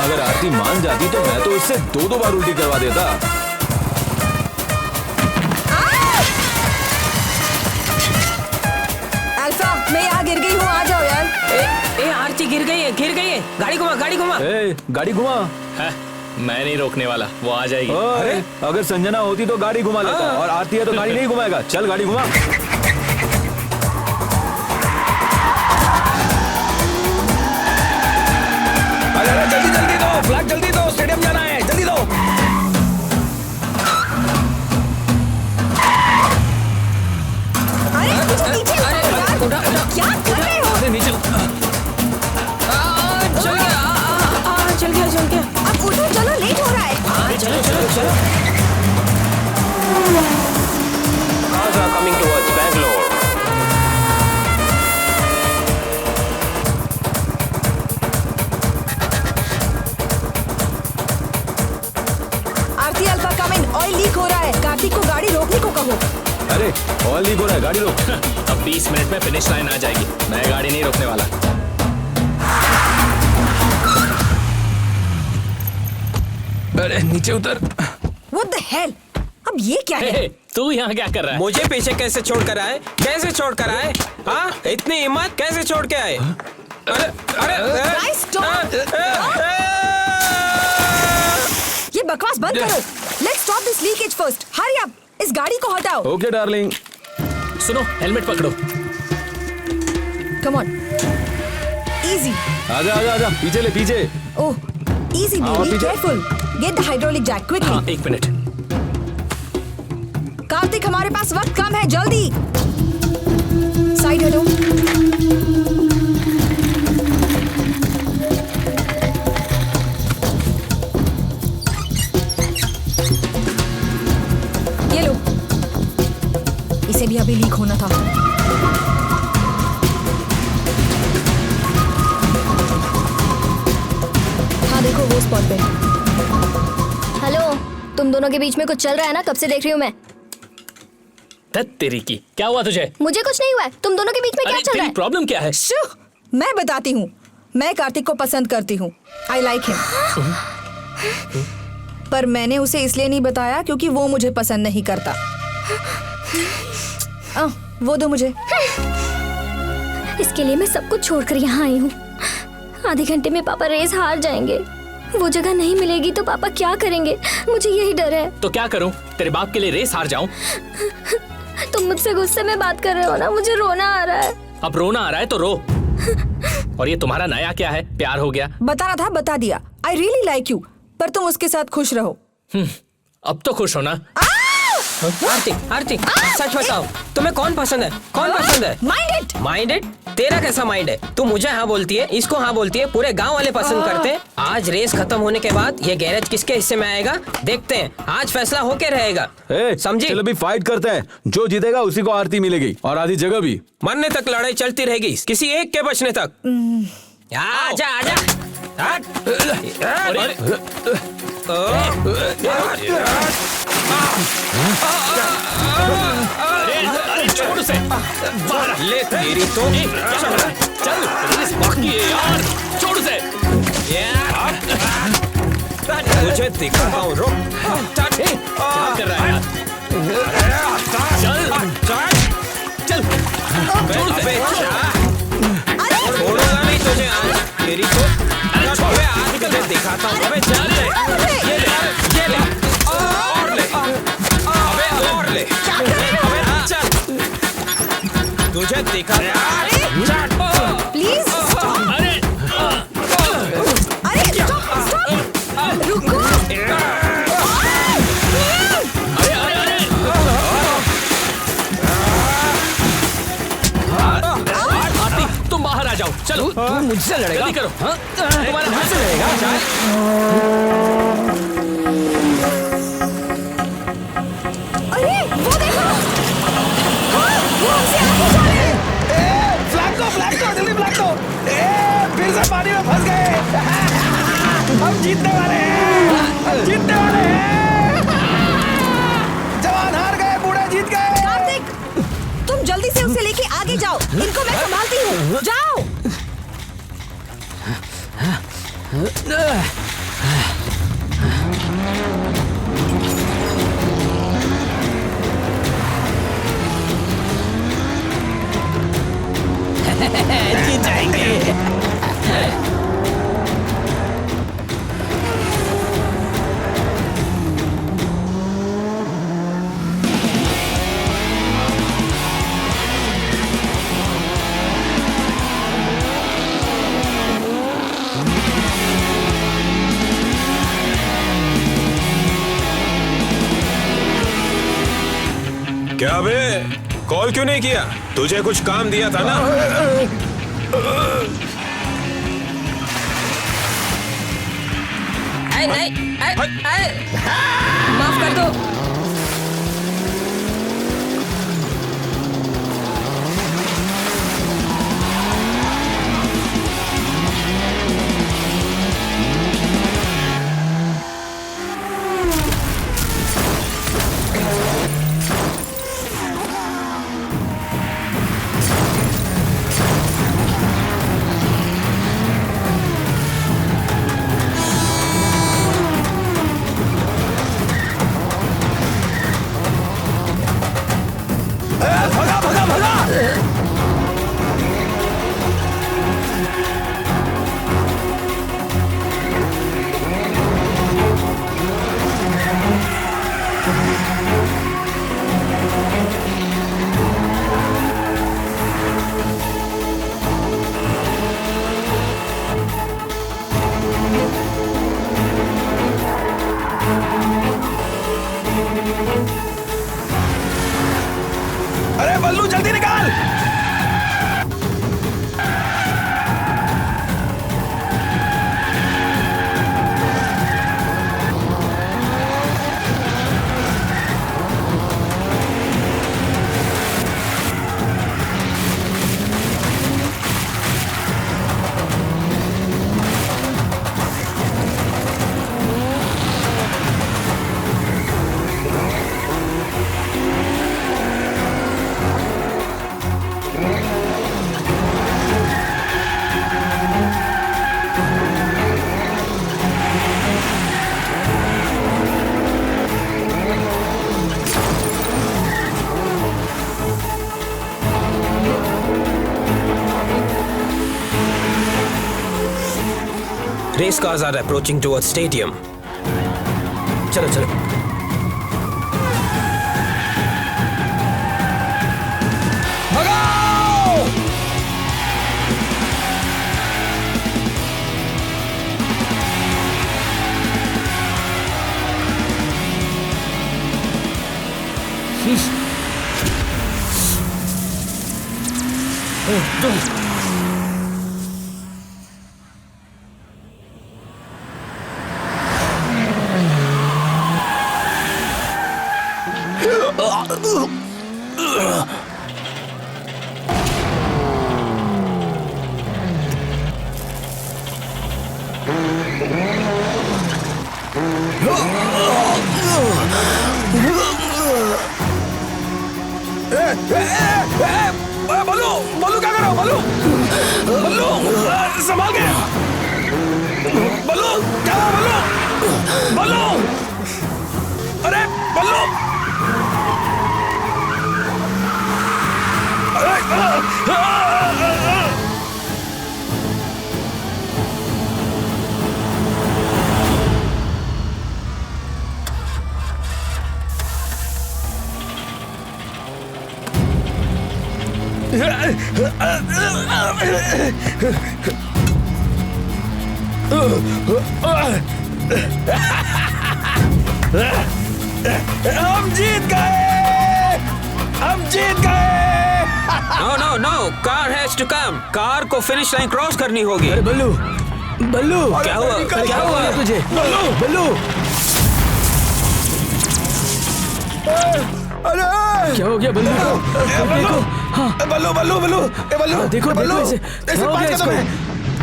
अगर आरती मान जाती तो मैं तो उससे 2-2 बार उल्टी करवा देता। अल्फा, मैं यहाँ गिर गई हूँ, आ जाओ यार। ए आरती गिर गई है। गाड़ी घुमा, गाड़ी घुमा। गाड़ी घुमा। मैं नहीं रोकने वाला, वो आ जाएगी। अरे अगर संजना होती तो गाड़ी घुमा लेता, और आरती है तो गाड़ी नहीं घुमाएगा। चल गाड़ी घुमा। अरे जल्दी जल्दी दो, फ्लैग जल्दी दो, स्टेडियम जाना है, जल्दी दो। अरे पीछे पीछे यार, क्या कर रहे हो? अरे नीचे चल गया। अब उठो, चलो, लेट हो रहा है। चलो। Cars are coming towards Bangalore. Aarti, alpha come in, oil leak हो रहा है। कार्तिक को गाड़ी रोकने को कहो। अरे ऑयल लीक हो रहा है, गाड़ी रोक। अब 20 मिनट में फिनिश लाइन आ जाएगी, मैं गाड़ी नहीं रोकने वाला। अरे नीचे उतर। What the hell? अब ये क्या है? तू यहाँ क्या कर रहा है? मुझे पीछे कैसे छोड़ कर आए? हाँ, इतनी हिम्मत कैसे छोड़ के आए? Guys, stop! ये बकवास बंद करो। Let's stop this leakage first. Hurry up! इस गाड़ी को हटाओ। Okay darling. सुनो, हेलमेट पकड़ो। Come on. Easy. आजा, पीछे ले, पीछे। Oh, easy, be careful. Get the hydraulic jack quickly. हाँ, 1 मिनट। कार्तिक, हमारे पास वक्त कम है, जल्दी। साइड हटो। ये लो, इसे भी अभी लीक होना था। हाँ देखो, वो स्पॉट पे। हेलो, तुम दोनों के बीच में कुछ चल रहा है ना? कब से देख रही हूँ मैं। तेरी की क्या हुआ तुझे? मुझे कुछ नहीं हुआ है, तुम दोनों के बीच में क्या चल रहा है? प्रॉब्लम क्या है? मैं बताती हूँ। मैं कार्तिक को पसंद करती हूँ। I like him. पर मैंने उसे इसलिए नहीं बताया क्योंकि वो मुझे पसंद नहीं करता। वो दो मुझे। इसके लिए मैं सब कुछ छोड़कर यहाँ आई हूँ। आधे घंटे में पापा रेस हार जाएंगे। वो जगह नहीं मिलेगी तो पापा क्या करेंगे? मुझे यही डर है। तो क्या करूँ? तेरे बाप के लिए रेस हार जाऊँ? तुम मुझसे गुस्से में बात कर रहे हो ना, मुझे रोना आ रहा है। अब रोना आ रहा है तो रो। और ये तुम्हारा नया क्या है? प्यार हो गया? बताना था, बता दिया। आई रियली लाइक यू, पर तुम उसके साथ खुश रहो। अब तो खुश हो ना? आरती, सच बताओ, तुम्हें कौन पसंद है? Mind it? तेरा कैसा माइंड है? तू मुझे हाँ बोलती है, इसको हाँ बोलती है, पूरे गांव वाले पसंद करते हैं। आज रेस खत्म होने के बाद ये गैरेज किसके हिस्से में आएगा देखते हैं। आज फैसला होके रहेगा, समझी? चलो अभी फाइट करते हैं, जो जीतेगा उसी को आरती मिलेगी और आधी जगह भी। मरने तक लड़ाई चलती रहेगी, किसी एक के बचने तक। आजा। अरे छोड़ उसे। ले तेरी तो। चल, रेस बाकी है यार, छोड़ उसे। मुझे दिखाता हूँ, रुक। क्या कर रहा है यार? चल, छोड़ उसे। छोड़ूंगा नहीं तुझे आज। तेरी को अरे छोड़ आज तुझे दिखाता हूँ। अबे चल ले, ये ले और ले, अबे और ले, अबे चल तुझे दिखा प्लीज अरे अरे स्टॉप रुको। आरती तुम बाहर आ जाओ, चलो। तू मुझसे लड़ेगा? जल्दी करो। हाँ? तुम्हारा हाथ से लड़ेगा। अरे वो देखो, वो हमसे आगे जा रहे हैं। फ्लैग दो जल्दी फ्लैग दो। फिर से पानी में फंस गए। हम जीतने वाले हैं, जवान हार गए, बूढ़े जीत गए। कार्तिक, तुम जल्दी से उसे लेके आगे जाओ, इनको मैं संभालती हूँ। जाओ। जीत जाएंगे। क्या बे, कॉल क्यों नहीं किया? तुझे कुछ काम दिया था ना? माफ कर दो। अरे बल्लू जल्दी निकाल। Race cars are approaching towards stadium. चलो चलो। बल्लू बल्लू क्या कर रहे हो? बल्लू बल्लू संभाल के। बल्लू क्या हुआ? बल्लू बल्लू अरे बल्लू हम जीत गए, हम जीत गए। No no no, car has to come. Car को फिनिश लाइन क्रॉस करनी होगी। अरे बल्लू, बल्लू क्या हुआ? क्या हुआ तुझे? बल्लू, बल्लू अरे क्या हो गया बल्लू? देखो, हाँ बल्लू बल्लू बल्लू, ए बल्लू, देखो बल्लू, देखो ऐसे बात कर दो।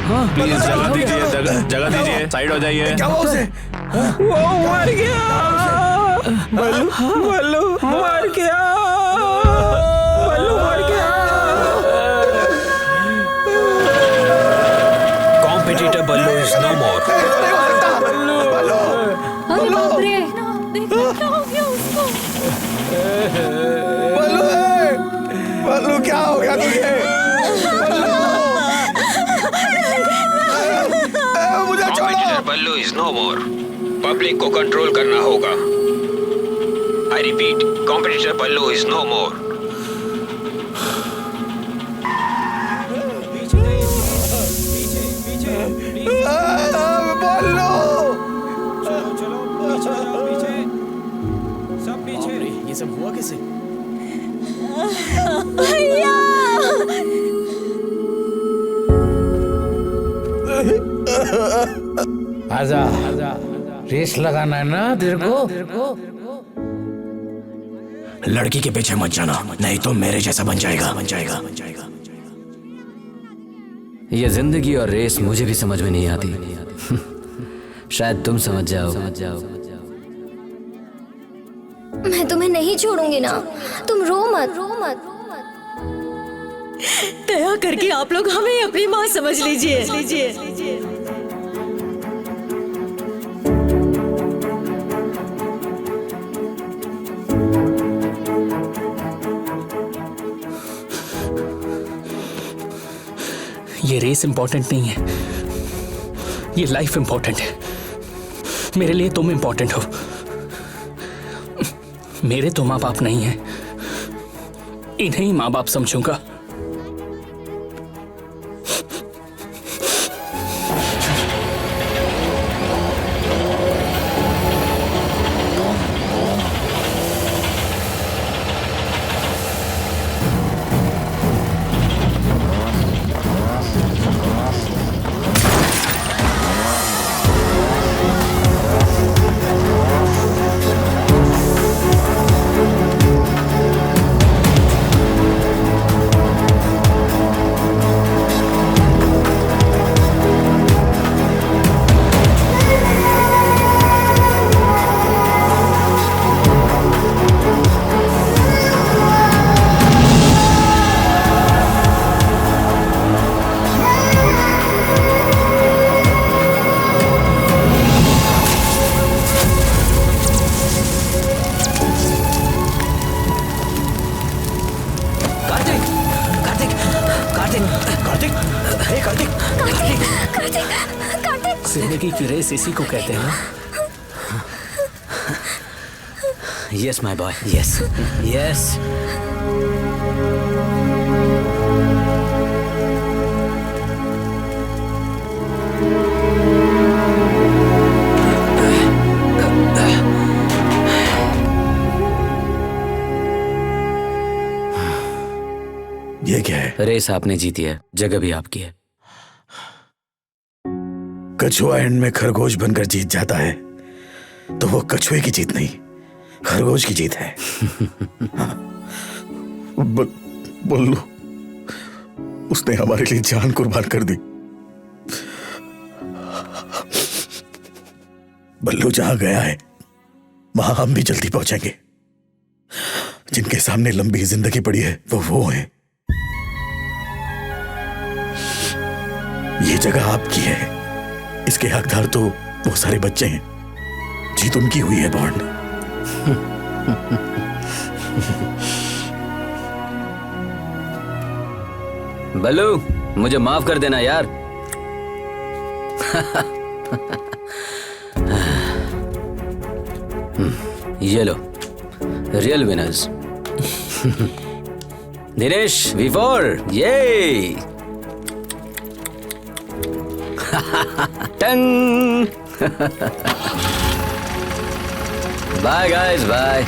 हाँ प्लीज जगह दीजिए, जगह दीजिए, साइड हो जाइए। क्या हुआ उसे? वो मर गया। बल्लू, बल्लू मर गया। बल्लू मर गया। कॉम्पिटिटर बल्लू इज नो मोर। अरे बाप रे, देखो क्या हो गया उसको। बल्लू, बल्लू क्या हो गया तुझे? मुझे छोड़ो। Competitor Ballu is no more. Public को कंट्रोल करना होगा। I repeat, competitor Ballu is no more. ये सब हुआ कैसे? भैया आजा, रेस लगाना है ना तेरे को? लड़की के पीछे मत जाना, नहीं तो मेरे जैसा बन जाएगा, बन जाएगा, बन जाएगा। ये जिंदगी और रेस मुझे भी समझ में नहीं आती। शायद तुम समझ जाओ। मैं तुम्हें नहीं छोड़ूंगी ना, तुम रो मत, रो मत। दया करके आप लोग हमें अपनी माँ समझ लीजिए। ये रेस इंपॉर्टेंट नहीं है, ये लाइफ इंपॉर्टेंट है। मेरे लिए तुम इंपॉर्टेंट हो। मेरे तो माँ बाप नहीं है, इन्हें ही माँ बाप समझूंगा। जिंदगी की रेस इसी को कहते हैं। Yes my boy, yes yes. ये क्या है? रेस आपने जीती है, जगह भी आपकी है। कछुआ एंड में खरगोश बनकर जीत जाता है तो वो कछुए की जीत नहीं, खरगोश की जीत है। हाँ। बल्लू, उसने हमारे लिए जान कुर्बान कर दी। बल्लू जहां गया है वहां हम भी जल्दी पहुंचेंगे। जिनके सामने लंबी जिंदगी पड़ी है वो हैं। ये जगह आपकी है, इसके हकदार तो वो सारे बच्चे हैं। जीत उनकी हुई है बॉन्ड। बल्लू, मुझे माफ कर देना यार। ये लो, रियल विनर्स। दिनेश V4 ये टंग बाय गाइस बाय